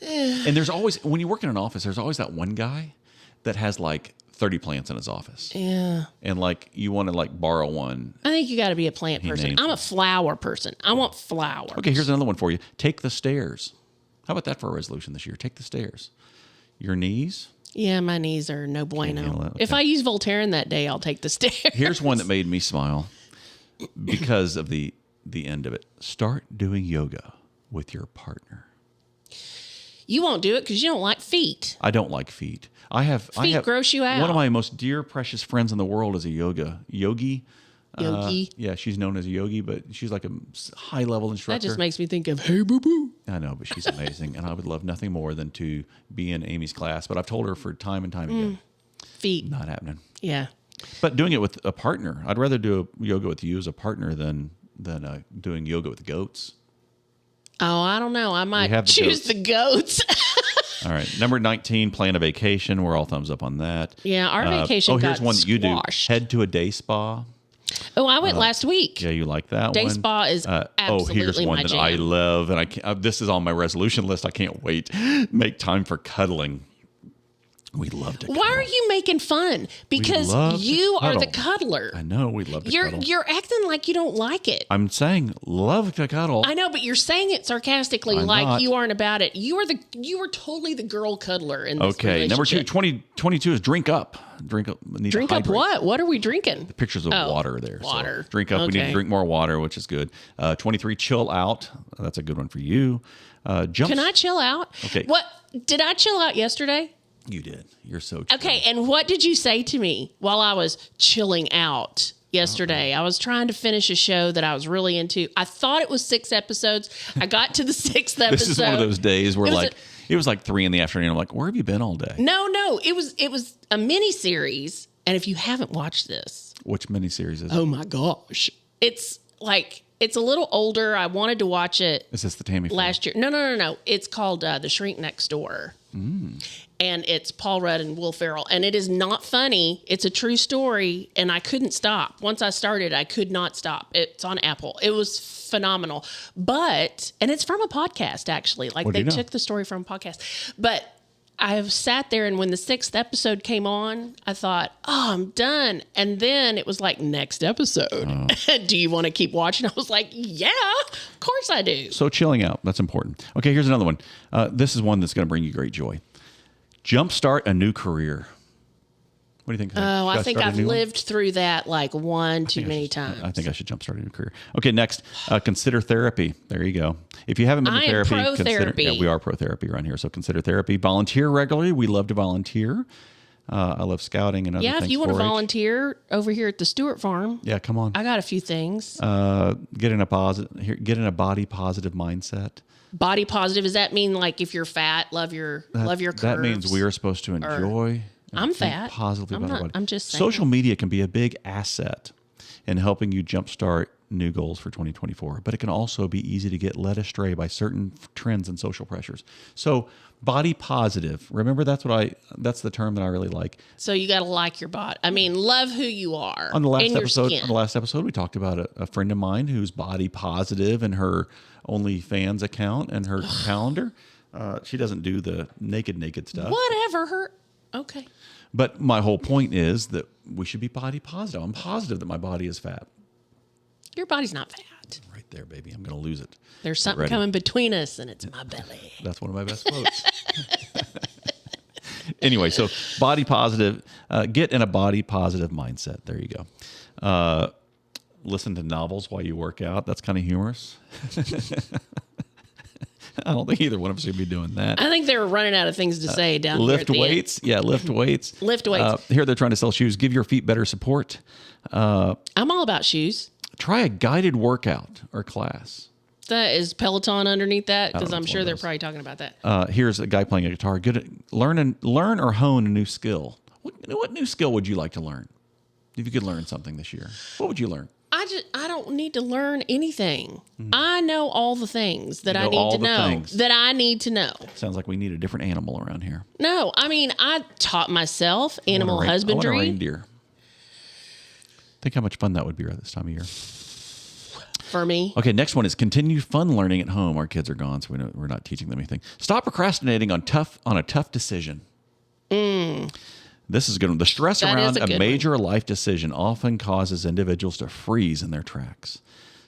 And there's always, when you work in an office, there's always that one guy that has like 30 plants in his office. Yeah, And like you want to like borrow one. I think you got to be a plant person. names I'm a flower person. I want flowers. Okay, here's another one for you. Take the stairs. How about that for a resolution this year? Take the stairs. Your knees. Yeah, my knees are no handle bueno. that, If okay. I use Voltaren that day, I'll take the stairs. Here's one that made me smile because of the end of it. Start doing yoga with your partner. You won't do it because you don't like feet. I don't like feet. I have gross you out. One of my most dear, precious friends in the world is a yogi. Yogi. Yeah, she's known as a yogi, but she's like a high-level instructor. That just makes me think of, hey, boo-boo. I know, but she's amazing, and I would love nothing more than to be in Amy's class. But I've told her for time and time again, Feet. not happening. Yeah. But doing it with a partner, I'd rather do a yoga with you as a partner than doing yoga with goats. Oh, I don't know. I might have the choose goats. the goats. All right, number 19, plan a vacation. We're all thumbs up on that. Yeah, our vacation here's got one that you do. squashed. Head to a day spa. Oh, I went last week. Yeah, you like that Day one. spa is here's absolutely one my that jam. I love, and I can't, this is on my resolution list. I can't wait. Make time for cuddling. We love to Why are you making fun? Because you are the cuddler. I know we love to cuddle. You're acting like you don't like it. I'm saying love to cuddle. I know, but you're saying it sarcastically, you aren't about it. You are totally the girl cuddler in this relationship. Number 22 is drink up. Drink up. Drink up what? What are we drinking? The pictures of water there. Water. So drink up. Okay. We need to drink more water, which is good. 23, chill out. That's a good one for you. Can I chill out? Okay. What? Did I chill out yesterday? You did. You're so chill. Okay, and what did you say to me while I was chilling out yesterday? I was trying to finish a show that I was really into. I thought it was 6 episodes. I got to the 6th episode. This is one of those days where it was like 3 PM. I'm like, where have you been all day? No. It was a mini series. And if you haven't watched this. Which mini series is it? Oh my gosh. It's a little older. I wanted to watch it. Is this the Tammy last year? No. It's called The Shrink Next Door. And it's Paul Rudd and Will Ferrell. And it is not funny. It's a true story. And I couldn't stop. Once I started, I could not stop. It's on Apple. It was phenomenal. And it's from a podcast, actually. They took the story from a podcast. But I have sat there, and when the 6th episode came on, I thought, I'm done. And then it was like, next episode. Do you want to keep watching? I was like, yeah, of course I do. So chilling out, that's important. Okay, here's another one. This is one that's going to bring you great joy. Jumpstart a new career. What do you think? Oh, I think I've lived through that one too many times. I think I should jumpstart a new career. Okay, next, consider therapy. There you go. If you haven't been to therapy, pro-therapy. We are pro-therapy around here, so consider therapy. Volunteer regularly. We love to volunteer. I love scouting and other things. Yeah, if you want to volunteer over here at the Stewart Farm. Yeah, come on. I got a few things. Get in a body positive mindset. Body positive, does that mean if you're fat, love your curves? That means we are supposed to enjoy. I'm fat. Positively about our body. I'm just saying. Social media can be a big asset in helping you jumpstart new goals for 2024, but it can also be easy to get led astray by certain trends and social pressures. So, body positive. Remember, that's the term that I really like. So you got to like your body. I mean, love who you are. On the last episode, we talked about a friend of mine who's body positive in her OnlyFans account and her calendar. She doesn't do the naked stuff. Whatever. Okay. But my whole point is that we should be body positive. I'm positive that my body is fat. Your body's not fat. Right there, baby. I'm going to lose it. There's something coming between us, and it's my belly. That's one of my best quotes. Anyway, so body positive. Get in a body positive mindset. There you go. Listen to novels while you work out. That's kind of humorous. I don't think either one of us should be doing that. I think they were running out of things to say down here. Lift weights. Yeah, lift weights. Lift weights. Here they're trying to sell shoes. Give your feet better support. I'm all about shoes. Try a guided workout or class. That is Peloton underneath that? Because I'm sure they're probably talking about that. Here's a guy playing a guitar. Learn or hone a new skill. What new skill would you like to learn? If you could learn something this year, what would you learn? I don't need to learn anything. I know all the things that I need to know. That I need to know. Sounds like we need a different animal around here. No, I mean, I taught myself animal husbandry. I want a reindeer. Think how much fun that would be right this time of year. For me. Okay, next one is continue fun learning at home. Our kids are gone, so we're not teaching them anything. Stop procrastinating on a tough decision. This is good. The stress around a major life decision often causes individuals to freeze in their tracks.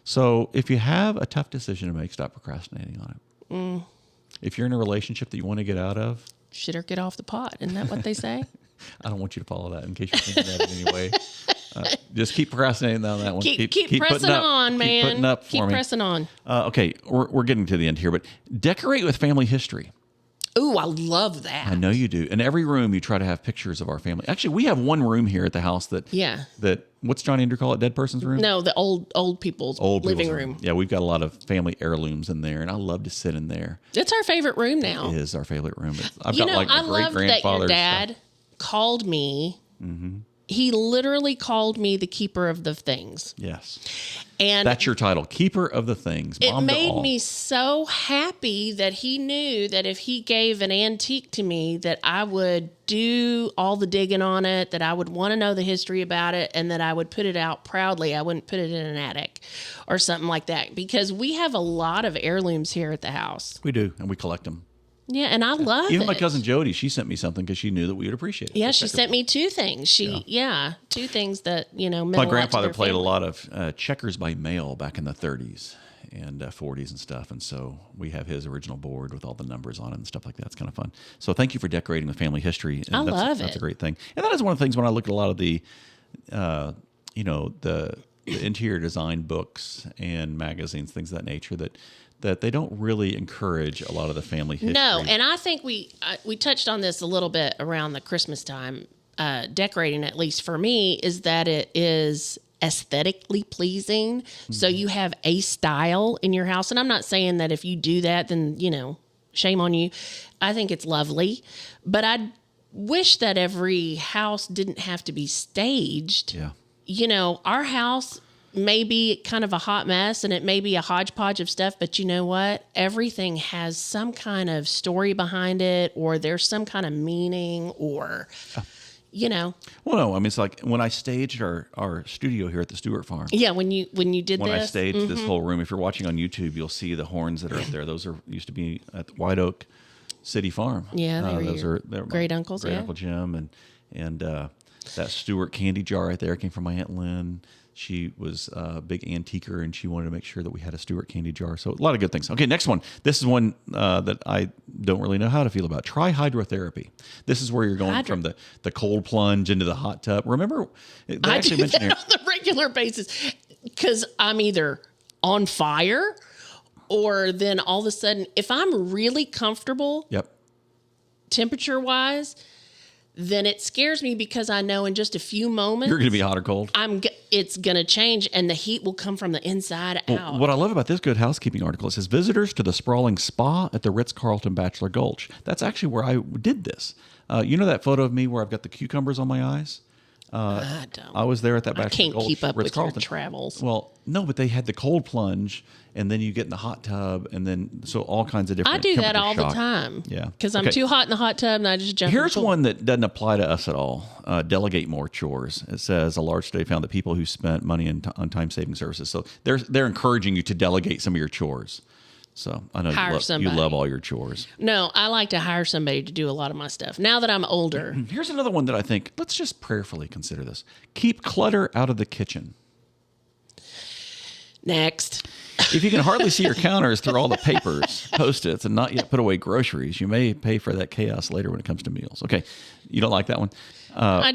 So if you have a tough decision to make, stop procrastinating on it. If you're in a relationship that you want to get out of, shit or get off the pot. Isn't that what they say? I don't want you to follow that in case you're thinking that in any way. Just keep procrastinating on that one. Keep pressing on, man. Keep putting up for me. Keep pressing on. Okay, we're getting to the end here, but decorate with family history. Ooh, I love that. I know you do. In every room, you try to have pictures of our family. Actually, we have one room here at the house that what's Johnny Andrew call it? Dead person's room? No, the old people's living room. Yeah, we've got a lot of family heirlooms in there, and I love to sit in there. It's our favorite room now. It is our favorite room. I love that your dad called me. Mm-hmm. He literally called me the keeper of the things. Yes. And that's your title, keeper of the things. Mom, it made me so happy that he knew that if he gave an antique to me, that I would do all the digging on it, that I would want to know the history about it, and that I would put it out proudly. I wouldn't put it in an attic or something like that, because we have a lot of heirlooms here at the house. We do, and we collect them. Yeah, and I love it. Even my cousin Jody, she sent me something because she knew that we would appreciate it. Yeah, she sent me 2 things. Two things that, meant a lot My to grandfather their played family. a lot of checkers by mail back in the 30s and 40s and stuff. And so we have his original board with all the numbers on it and stuff like that. It's kind of fun. So thank you for decorating the family history. And I love That's it. a great thing. And that is one of the things when I look at a lot of the, the interior design books and magazines, things of that nature, that they don't really encourage a lot of the family history. No, and I think we touched on this a little bit around the Christmas time. Decorating, at least for me, is that it is aesthetically pleasing. Mm-hmm. So you have a style in your house. And I'm not saying that if you do that, then, shame on you. I think it's lovely. But I wish that every house didn't have to be staged. Yeah. Our house may be kind of a hot mess and it may be a hodgepodge of stuff, but you know what? Everything has some kind of story behind it, or there's some kind of meaning, or, Well, no, I mean, it's like when I staged our studio here at the Stewart Farm. Yeah, when you did when this. I staged this whole room, if you're watching on YouTube, you'll see the horns that are up there. Those used to be at the White Oak City Farm. Yeah, they're great uncles. Great Uncle Jim, and that Stewart candy jar right there came from my Aunt Lynn. She was a big antiquer, and she wanted to make sure that we had a Stewart candy jar. So a lot of good things. Okay, next one. This is one that I don't really know how to feel about. Try hydrotherapy. This is where you're going from the cold plunge into the hot tub. Remember, they I actually do mentioned that here. on a regular basis because I'm either on fire, or then all of a sudden, if I'm really comfortable, Yep. temperature-wise, then it scares me because I know in just a few moments You're going to be hot or cold. it's going to change, and the heat will come from the inside out. What I love about this Good Housekeeping article, it says visitors to the sprawling spa at the Ritz-Carlton Bachelor Gulch. That's actually where I did this. You know that photo of me where I've got the cucumbers on my eyes? I don't. I was there at that Bachelor I can't Gulch, keep up with your Ritz-Carlton. travels. Well, no, but they had the cold plunge, and then you get in the hot tub, and then so all kinds of different. I do that temperature all the shock. time. Yeah, because I'm too hot in the hot tub, and I just jump. Here's in the pool. one that doesn't apply to us at all. Delegate more chores. It says a large study found that people who spent money on time-saving services, so they're encouraging you to delegate some of your chores. So I know you love all your chores. No, I like to hire somebody to do a lot of my stuff. Now that I'm older. Here's another one that I think, let's just prayerfully consider this. Keep clutter out of the kitchen. Next. If you can hardly see your counters through all the papers, Post-its, and not yet put away groceries, you may pay for that chaos later when it comes to meals. Okay, you don't like that one? I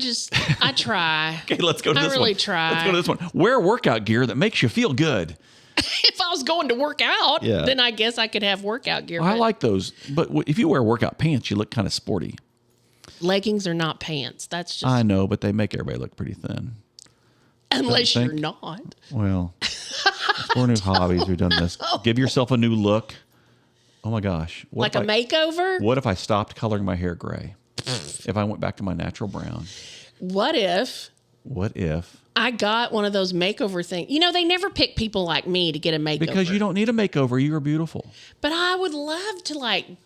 try. Okay, let's go to this one. I really try. Let's go to this one. Wear workout gear that makes you feel good. If I was going to work out, then I guess I could have workout gear. I like those, but if you wear workout pants, you look kind of sporty. Leggings are not pants. That's just. I know, but they make everybody look pretty thin. Unless you're not. Well, for new hobbies, we've done this. Give yourself a new look. Oh my gosh. Like a makeover? What if I stopped coloring my hair gray? If I went back to my natural brown? What if I got one of those makeover things? They never pick people like me to get a makeover. Because you don't need a makeover. You are beautiful. But I would love to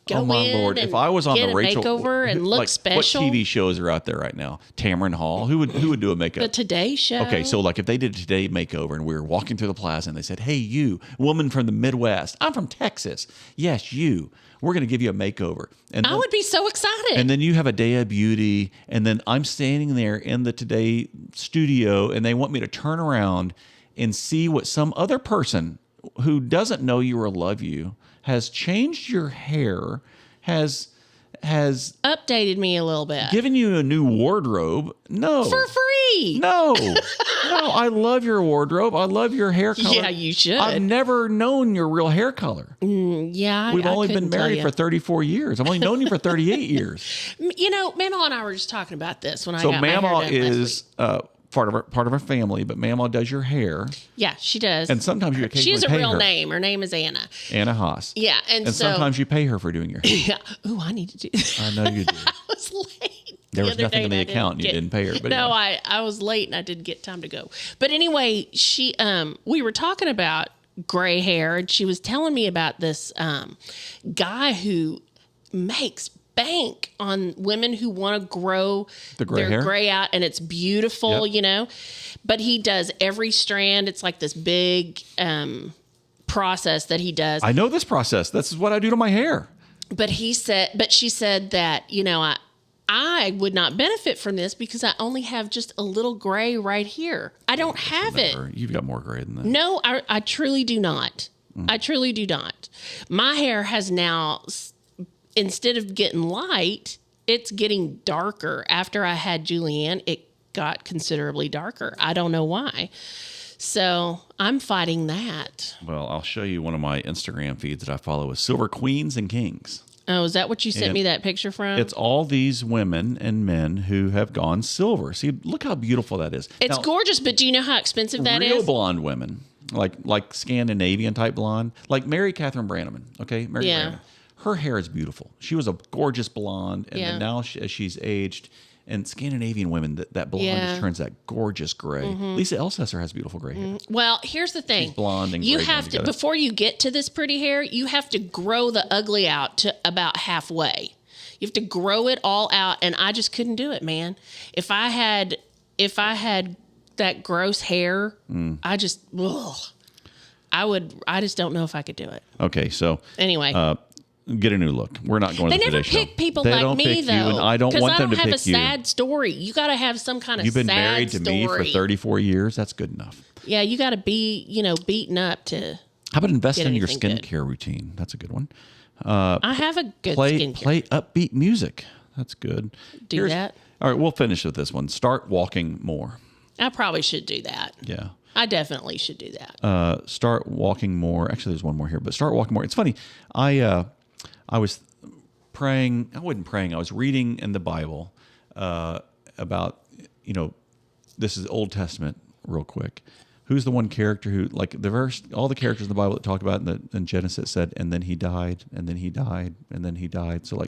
go oh my in Lord. and If I was on get the a Rachel makeover and look special. What TV shows are out there right now? Tamron Hall. Who would do a makeover? The Today Show. Okay, so like if they did a Today makeover and we were walking through the plaza and they said, "Hey, you, woman from the Midwest. I'm from Texas. Yes, you. We're going to give you a makeover." And I would be so excited. And then you have a day of beauty, and then I'm standing there in the Today studio, and they want me to turn around and see what some other person who doesn't know you or love you has changed your hair, has updated me a little bit, given you a new wardrobe. No. For free. No. No, I love your wardrobe. I love your hair color. Yeah, you should. I've never known your real hair color. Yeah, We've only been married for 34 years. I've only known you for 38 years. Mamaw and I were just talking about this when I got Mamaw my hair done is part of our family, but Mamaw does your hair. Yeah, she does. And sometimes you occasionally she has a pay real her. name. Her name is Anna. Anna Haas. Yeah, and so sometimes you pay her for doing your hair. Yeah. Ooh, I need to do that. I know you do. I was late. There was nothing in the account and you didn't pay her. But no, anyway. I was late and I didn't get time to go. But anyway, we were talking about gray hair, and she was telling me about this guy who makes bank on women who want to grow gray their hair? gray out, and it's beautiful, Yep. But he does every strand. It's like this big process that he does. I know this process. This is what I do to my hair. But she said that, I would not benefit from this because I only have just a little gray right here. I don't have it. You've got more gray than that. No, I truly do not. I truly do not. My hair has now, instead of getting light, it's getting darker. After I had Julianne, it got considerably darker. I don't know why. So I'm fighting that. Well, I'll show you one of my Instagram feeds that I follow is Silver Queens and Kings. Oh, is that what you sent me that picture from? It's all these women and men who have gone silver. See, look how beautiful that is. It's gorgeous, but do you know how expensive that is? Real blonde women, like Scandinavian type blonde, like Mary Catherine Brannaman. Okay, Mary Brannaman. Her hair is beautiful. She was a gorgeous blonde, and then now as she's aged, and Scandinavian women, that blonde just turns that gorgeous gray. Lisa Elsesser has beautiful gray hair. Well, here's the thing. She's blonde and you gray have to, before you get to this pretty hair, you have to grow the ugly out to about halfway. You have to grow it all out, and I just couldn't do it, man. If I had that gross hair, I just don't know if I could do it. Okay, so anyway. Get a new look. We're not going to the Today Show. They never pick people like me, though. And I don't want them to pick you. Because I don't have a sad story. You got to have some kind of sad story. You've been married to me for 34 years. That's good enough. Yeah, you got to be, beaten up to. How about investing in your skincare routine? That's a good one. I have a good skincare. Play upbeat music. That's good. Do that. All right, we'll finish with this one. Start walking more. I probably should do that. Yeah. I definitely should do that. Start walking more. Actually, there's one more here, but start walking more. It's funny. I was praying. I wasn't praying. I was reading in the Bible about, this is Old Testament real quick. Who's the one character who, like all the characters in the Bible that talk about in Genesis said, and then he died, and then he died, and then he died. So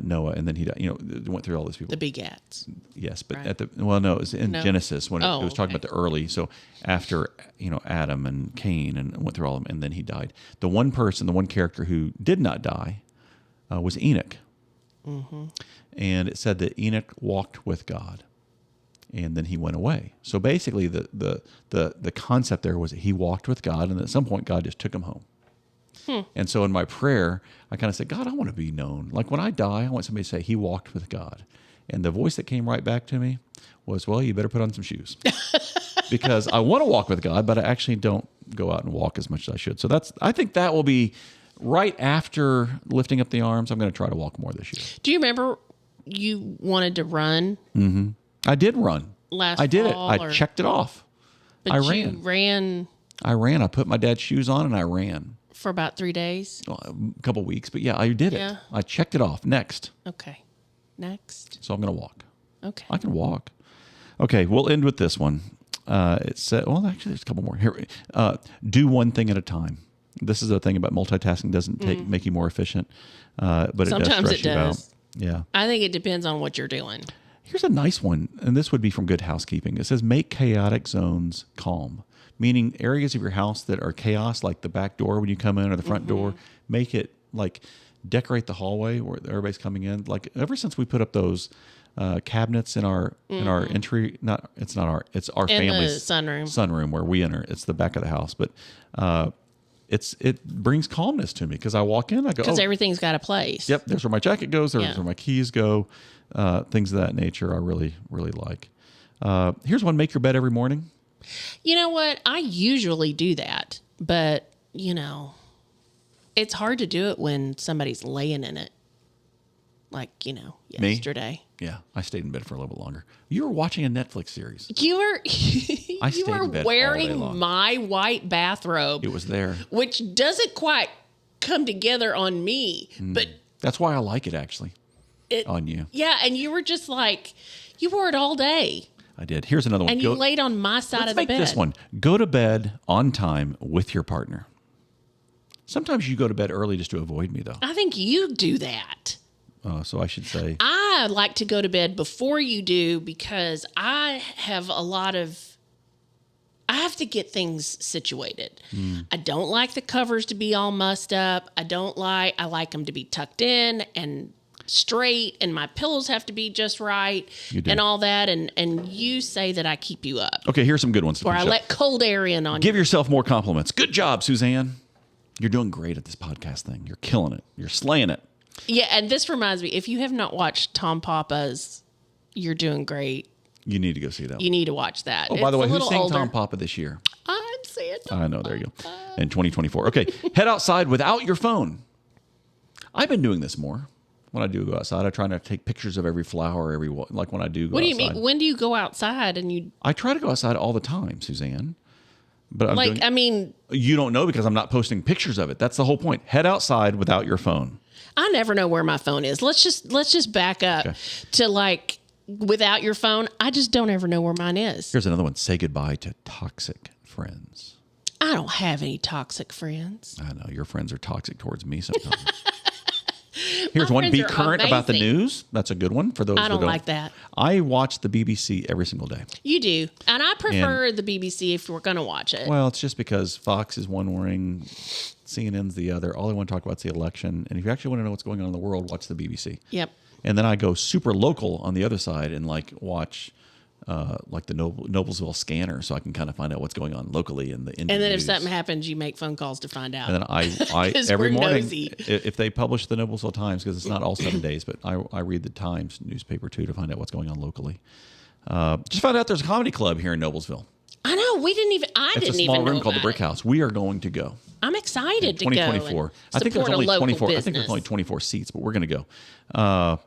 Noah, and then he died. It went through all these people. The begats. Yes, but right. It was in Genesis when it was talking about the early. So after Adam and Cain and went through all of them, and then he died. The one character who did not die was Enoch, and it said that Enoch walked with God, and then he went away. So basically, the concept there was that he walked with God, and at some point, God just took him home. And so in my prayer, I kind of said, God, I want to be known. Like when I die, I want somebody to say, he walked with God. And the voice that came right back to me was, well, you better put on some shoes. Because I want to walk with God, but I actually don't go out and walk as much as I should. So I think that will be right after lifting up the arms. I'm going to try to walk more this year. Do you remember you wanted to run? Mm-hmm. I did run. I did it. I checked it off. I ran. I ran. I put my dad's shoes on and I ran. For about 3 days? A couple of weeks. But yeah, I did it. I checked it off. Next. Okay. Next. So I'm going to walk. Okay. I can walk. Okay, we'll end with this one. It said, well, actually, there's a couple more. Here, do one thing at a time. This is the thing about multitasking. Doesn't make you more efficient, but sometimes it does stress you out. Yeah. I think it depends on what you're doing. Here's a nice one, and this would be from Good Housekeeping. It says, make chaotic zones calm. Meaning areas of your house that are chaos, like the back door when you come in or the front door, make it like decorate the hallway where everybody's coming in. Like ever since we put up those cabinets in our entry, it's our family's sunroom where we enter. It's the back of the house, but it brings calmness to me because I walk in, I go, because everything's got a place. Yep, there's where my jacket goes. There's where my keys go. Things of that nature I really, really like. Here's one: make your bed every morning. You know what? I usually do that, but, it's hard to do it when somebody's laying in it. Like, yesterday. Me? Yeah, I stayed in bed for a little bit longer. You were watching a Netflix series. You were wearing my white bathrobe. It was there. Which doesn't quite come together on me, but... That's why I like it, actually, on you. Yeah, and you were just like, you wore it all day. I did. Here's another one. And you laid on my side of the bed. Let's make this one. Go to bed on time with your partner. Sometimes you go to bed early just to avoid me, though. I think you do that. So I should say. I like to go to bed before you do because I have to get things situated. I don't like the covers to be all mussed up. I like them to be tucked in and straight, and my pillows have to be just right and all that, and you say that I keep you up. Okay, here's some good ones. Or I let cold air in on you. Give yourself more compliments. Good job, Suzanne. You're doing great at this podcast thing. You're killing it. You're slaying it. Yeah, and this reminds me, if you have not watched Tom Papa's You're Doing Great, You need to go see that. you need to watch that. Oh, by the way, It's a who's little seeing older. Tom Papa this year? I'm seeing Tom I know. There you go. In 2024. Okay. Head outside without your phone. I've been doing this more. When I do go outside, I try not to take pictures of every flower, like when I do go outside. What do you mean? When do you go outside and you... I try to go outside all the time, Suzanne. But you don't know because I'm not posting pictures of it. That's the whole point. Head outside without your phone. I never know where my phone is. Let's just back up to like without your phone. I just don't ever know where mine is. Here's another one. Say goodbye to toxic friends. I don't have any toxic friends. I know. Your friends are toxic towards me sometimes. Here's one. Be current amazing. about the news. That's a good one for those I that don't like that. I watch the BBC every single day. You do. And I prefer the BBC if we're going to watch it. Well, it's just because Fox is one ring, CNN's the other. All they want to talk about is the election. And if you actually want to know what's going on in the world, watch the BBC. Yep. And then I go super local on the other side and watch like the Noblesville scanner, so I can kind of find out what's going on locally in the Indian And then news. if something happens, you make phone calls to find out. And then I 'Cause every we're morning, nosy. if they publish the Noblesville Times, because it's not all 7 days, but I read the Times newspaper too to find out what's going on locally. Just found out there's a comedy club here in Noblesville. I know. We didn't even. I It's didn't a even small know room called the about Brick it. House. We are going to go. I'm excited to go. 2024. I think there's support a only local 24. I think there's business. only 24 seats, but we're going to go. All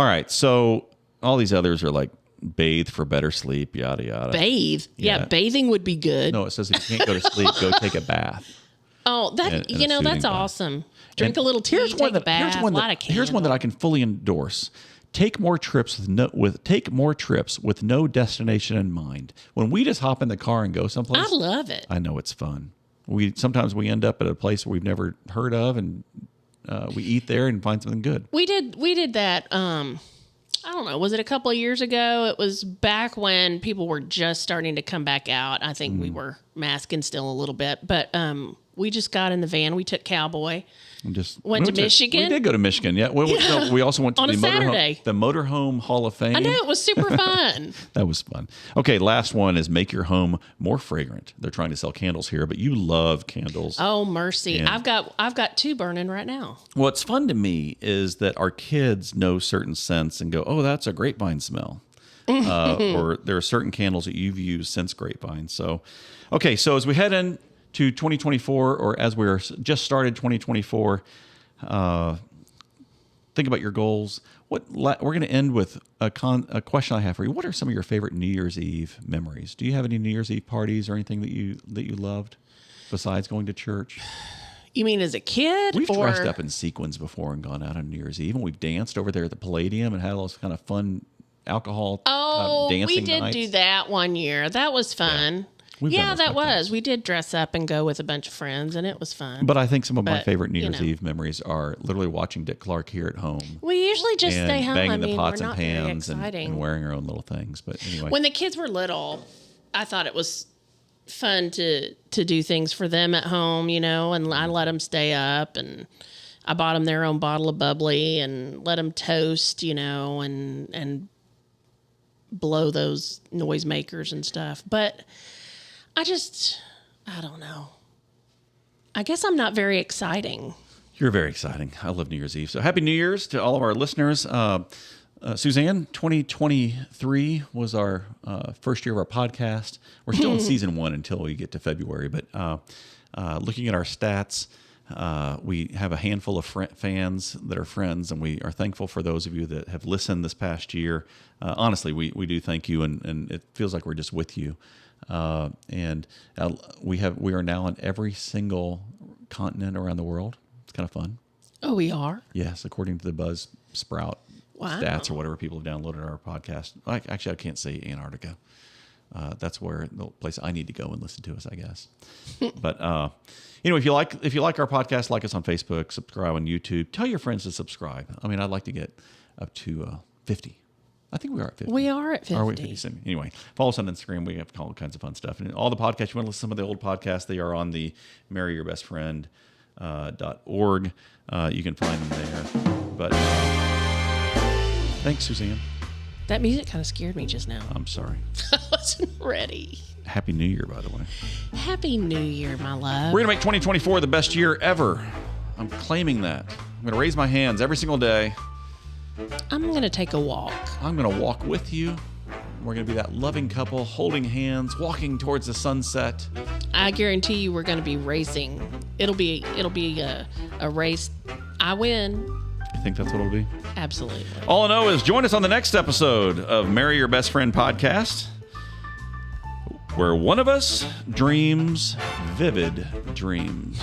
right. So all these others are like bathe for better sleep, yada yada. Bathe. Yeah, Yeah. bathing would be good. No, it says if you can't go to sleep, go take a bath. Oh, that And a that's soothing bath. awesome. Drink And a little tea, take a bath, light a candle. here's one that I can fully endorse. Take more trips with no destination in mind. When we just hop in the car and go someplace, I love it. I know it's fun. Sometimes we end up at a place we've never heard of, and we eat there and find something good. We did that. I don't know. Was it a couple of years ago? It was back when people were just starting to come back out. I think we were masking still a little bit, but we just got in the van. We took Cowboy. Went to Michigan. We did go to Michigan. Yeah. We also went to On a Saturday. the Motorhome Hall of Fame. I know, it was super fun. That was fun. Okay, last one is make your home more fragrant. They're trying to sell candles here, but you love candles. Oh mercy! And- I've got 2 burning right now. What's fun to me is that our kids know certain scents and go, "Oh, that's a grapevine smell," or there are certain candles that you've used since grapevine. So, okay, so as we head in to 2024, or as we're just started 2024, think about your goals. We're going to end with a question I have for you. What are some of your favorite New Year's Eve memories? Do you have any New Year's Eve parties or anything that you loved besides going to church? You mean as a kid? We've or... dressed up in sequins before and gone out on New Year's Eve, and we've danced over there at the Palladium and had all those kind of fun alcohol dancing we did nights. do that one year. That was fun. We've done Yeah, those that type was. things. We did dress up and go with a bunch of friends, and it was fun. But I think some of my But, favorite New you Year's know. Eve memories are literally watching Dick Clark here at home. We usually just and stay home. banging I the mean, pots we're and not very pans exciting. and wearing our own little things. But anyway, When the kids were little, I thought it was fun to do things for them at home, and I let them stay up, and I bought them their own bottle of bubbly and let them toast, and blow those noisemakers and stuff. But I don't know. I guess I'm not very exciting. you're very exciting. I love New Year's Eve. So happy New Year's to all of our listeners. Suzanne, 2023 was our first year of our podcast. We're still in season 1 until we get to February. But looking at our stats, we have a handful of fans that are friends, and we are thankful for those of you that have listened this past year. Honestly, we do thank you, and it feels like we're just with you. We are now on every single continent around the world. It's kind of fun. Oh, we are? Yes, according to the Buzzsprout stats or whatever people have downloaded our podcast. Actually, I can't say Antarctica. That's where the place I need to go and listen to us, I guess. But if you like our podcast, like us on Facebook, subscribe on YouTube. Tell your friends to subscribe. I mean, I'd like to get up to 50. I think we are at 50. We are at 50. Are we at 50? Anyway, follow us on Instagram. We have all kinds of fun stuff. And all the podcasts, you want to listen to some of the old podcasts, they are on the marryyourbestfriend.org. You can find them there. But thanks, Suzanne. That music kind of scared me just now. I'm sorry. I wasn't ready. Happy New Year, by the way. Happy New Year, my love. We're going to make 2024 the best year ever. I'm claiming that. I'm going to raise my hands every single day. I'm going to take a walk. I'm going to walk with you. We're going to be that loving couple, holding hands, walking towards the sunset. I guarantee you we're going to be racing. It'll be a race. I win. You think that's what it'll be? Absolutely. All I know is join us on the next episode of Marry Your Best Friend podcast, where one of us dreams vivid dreams.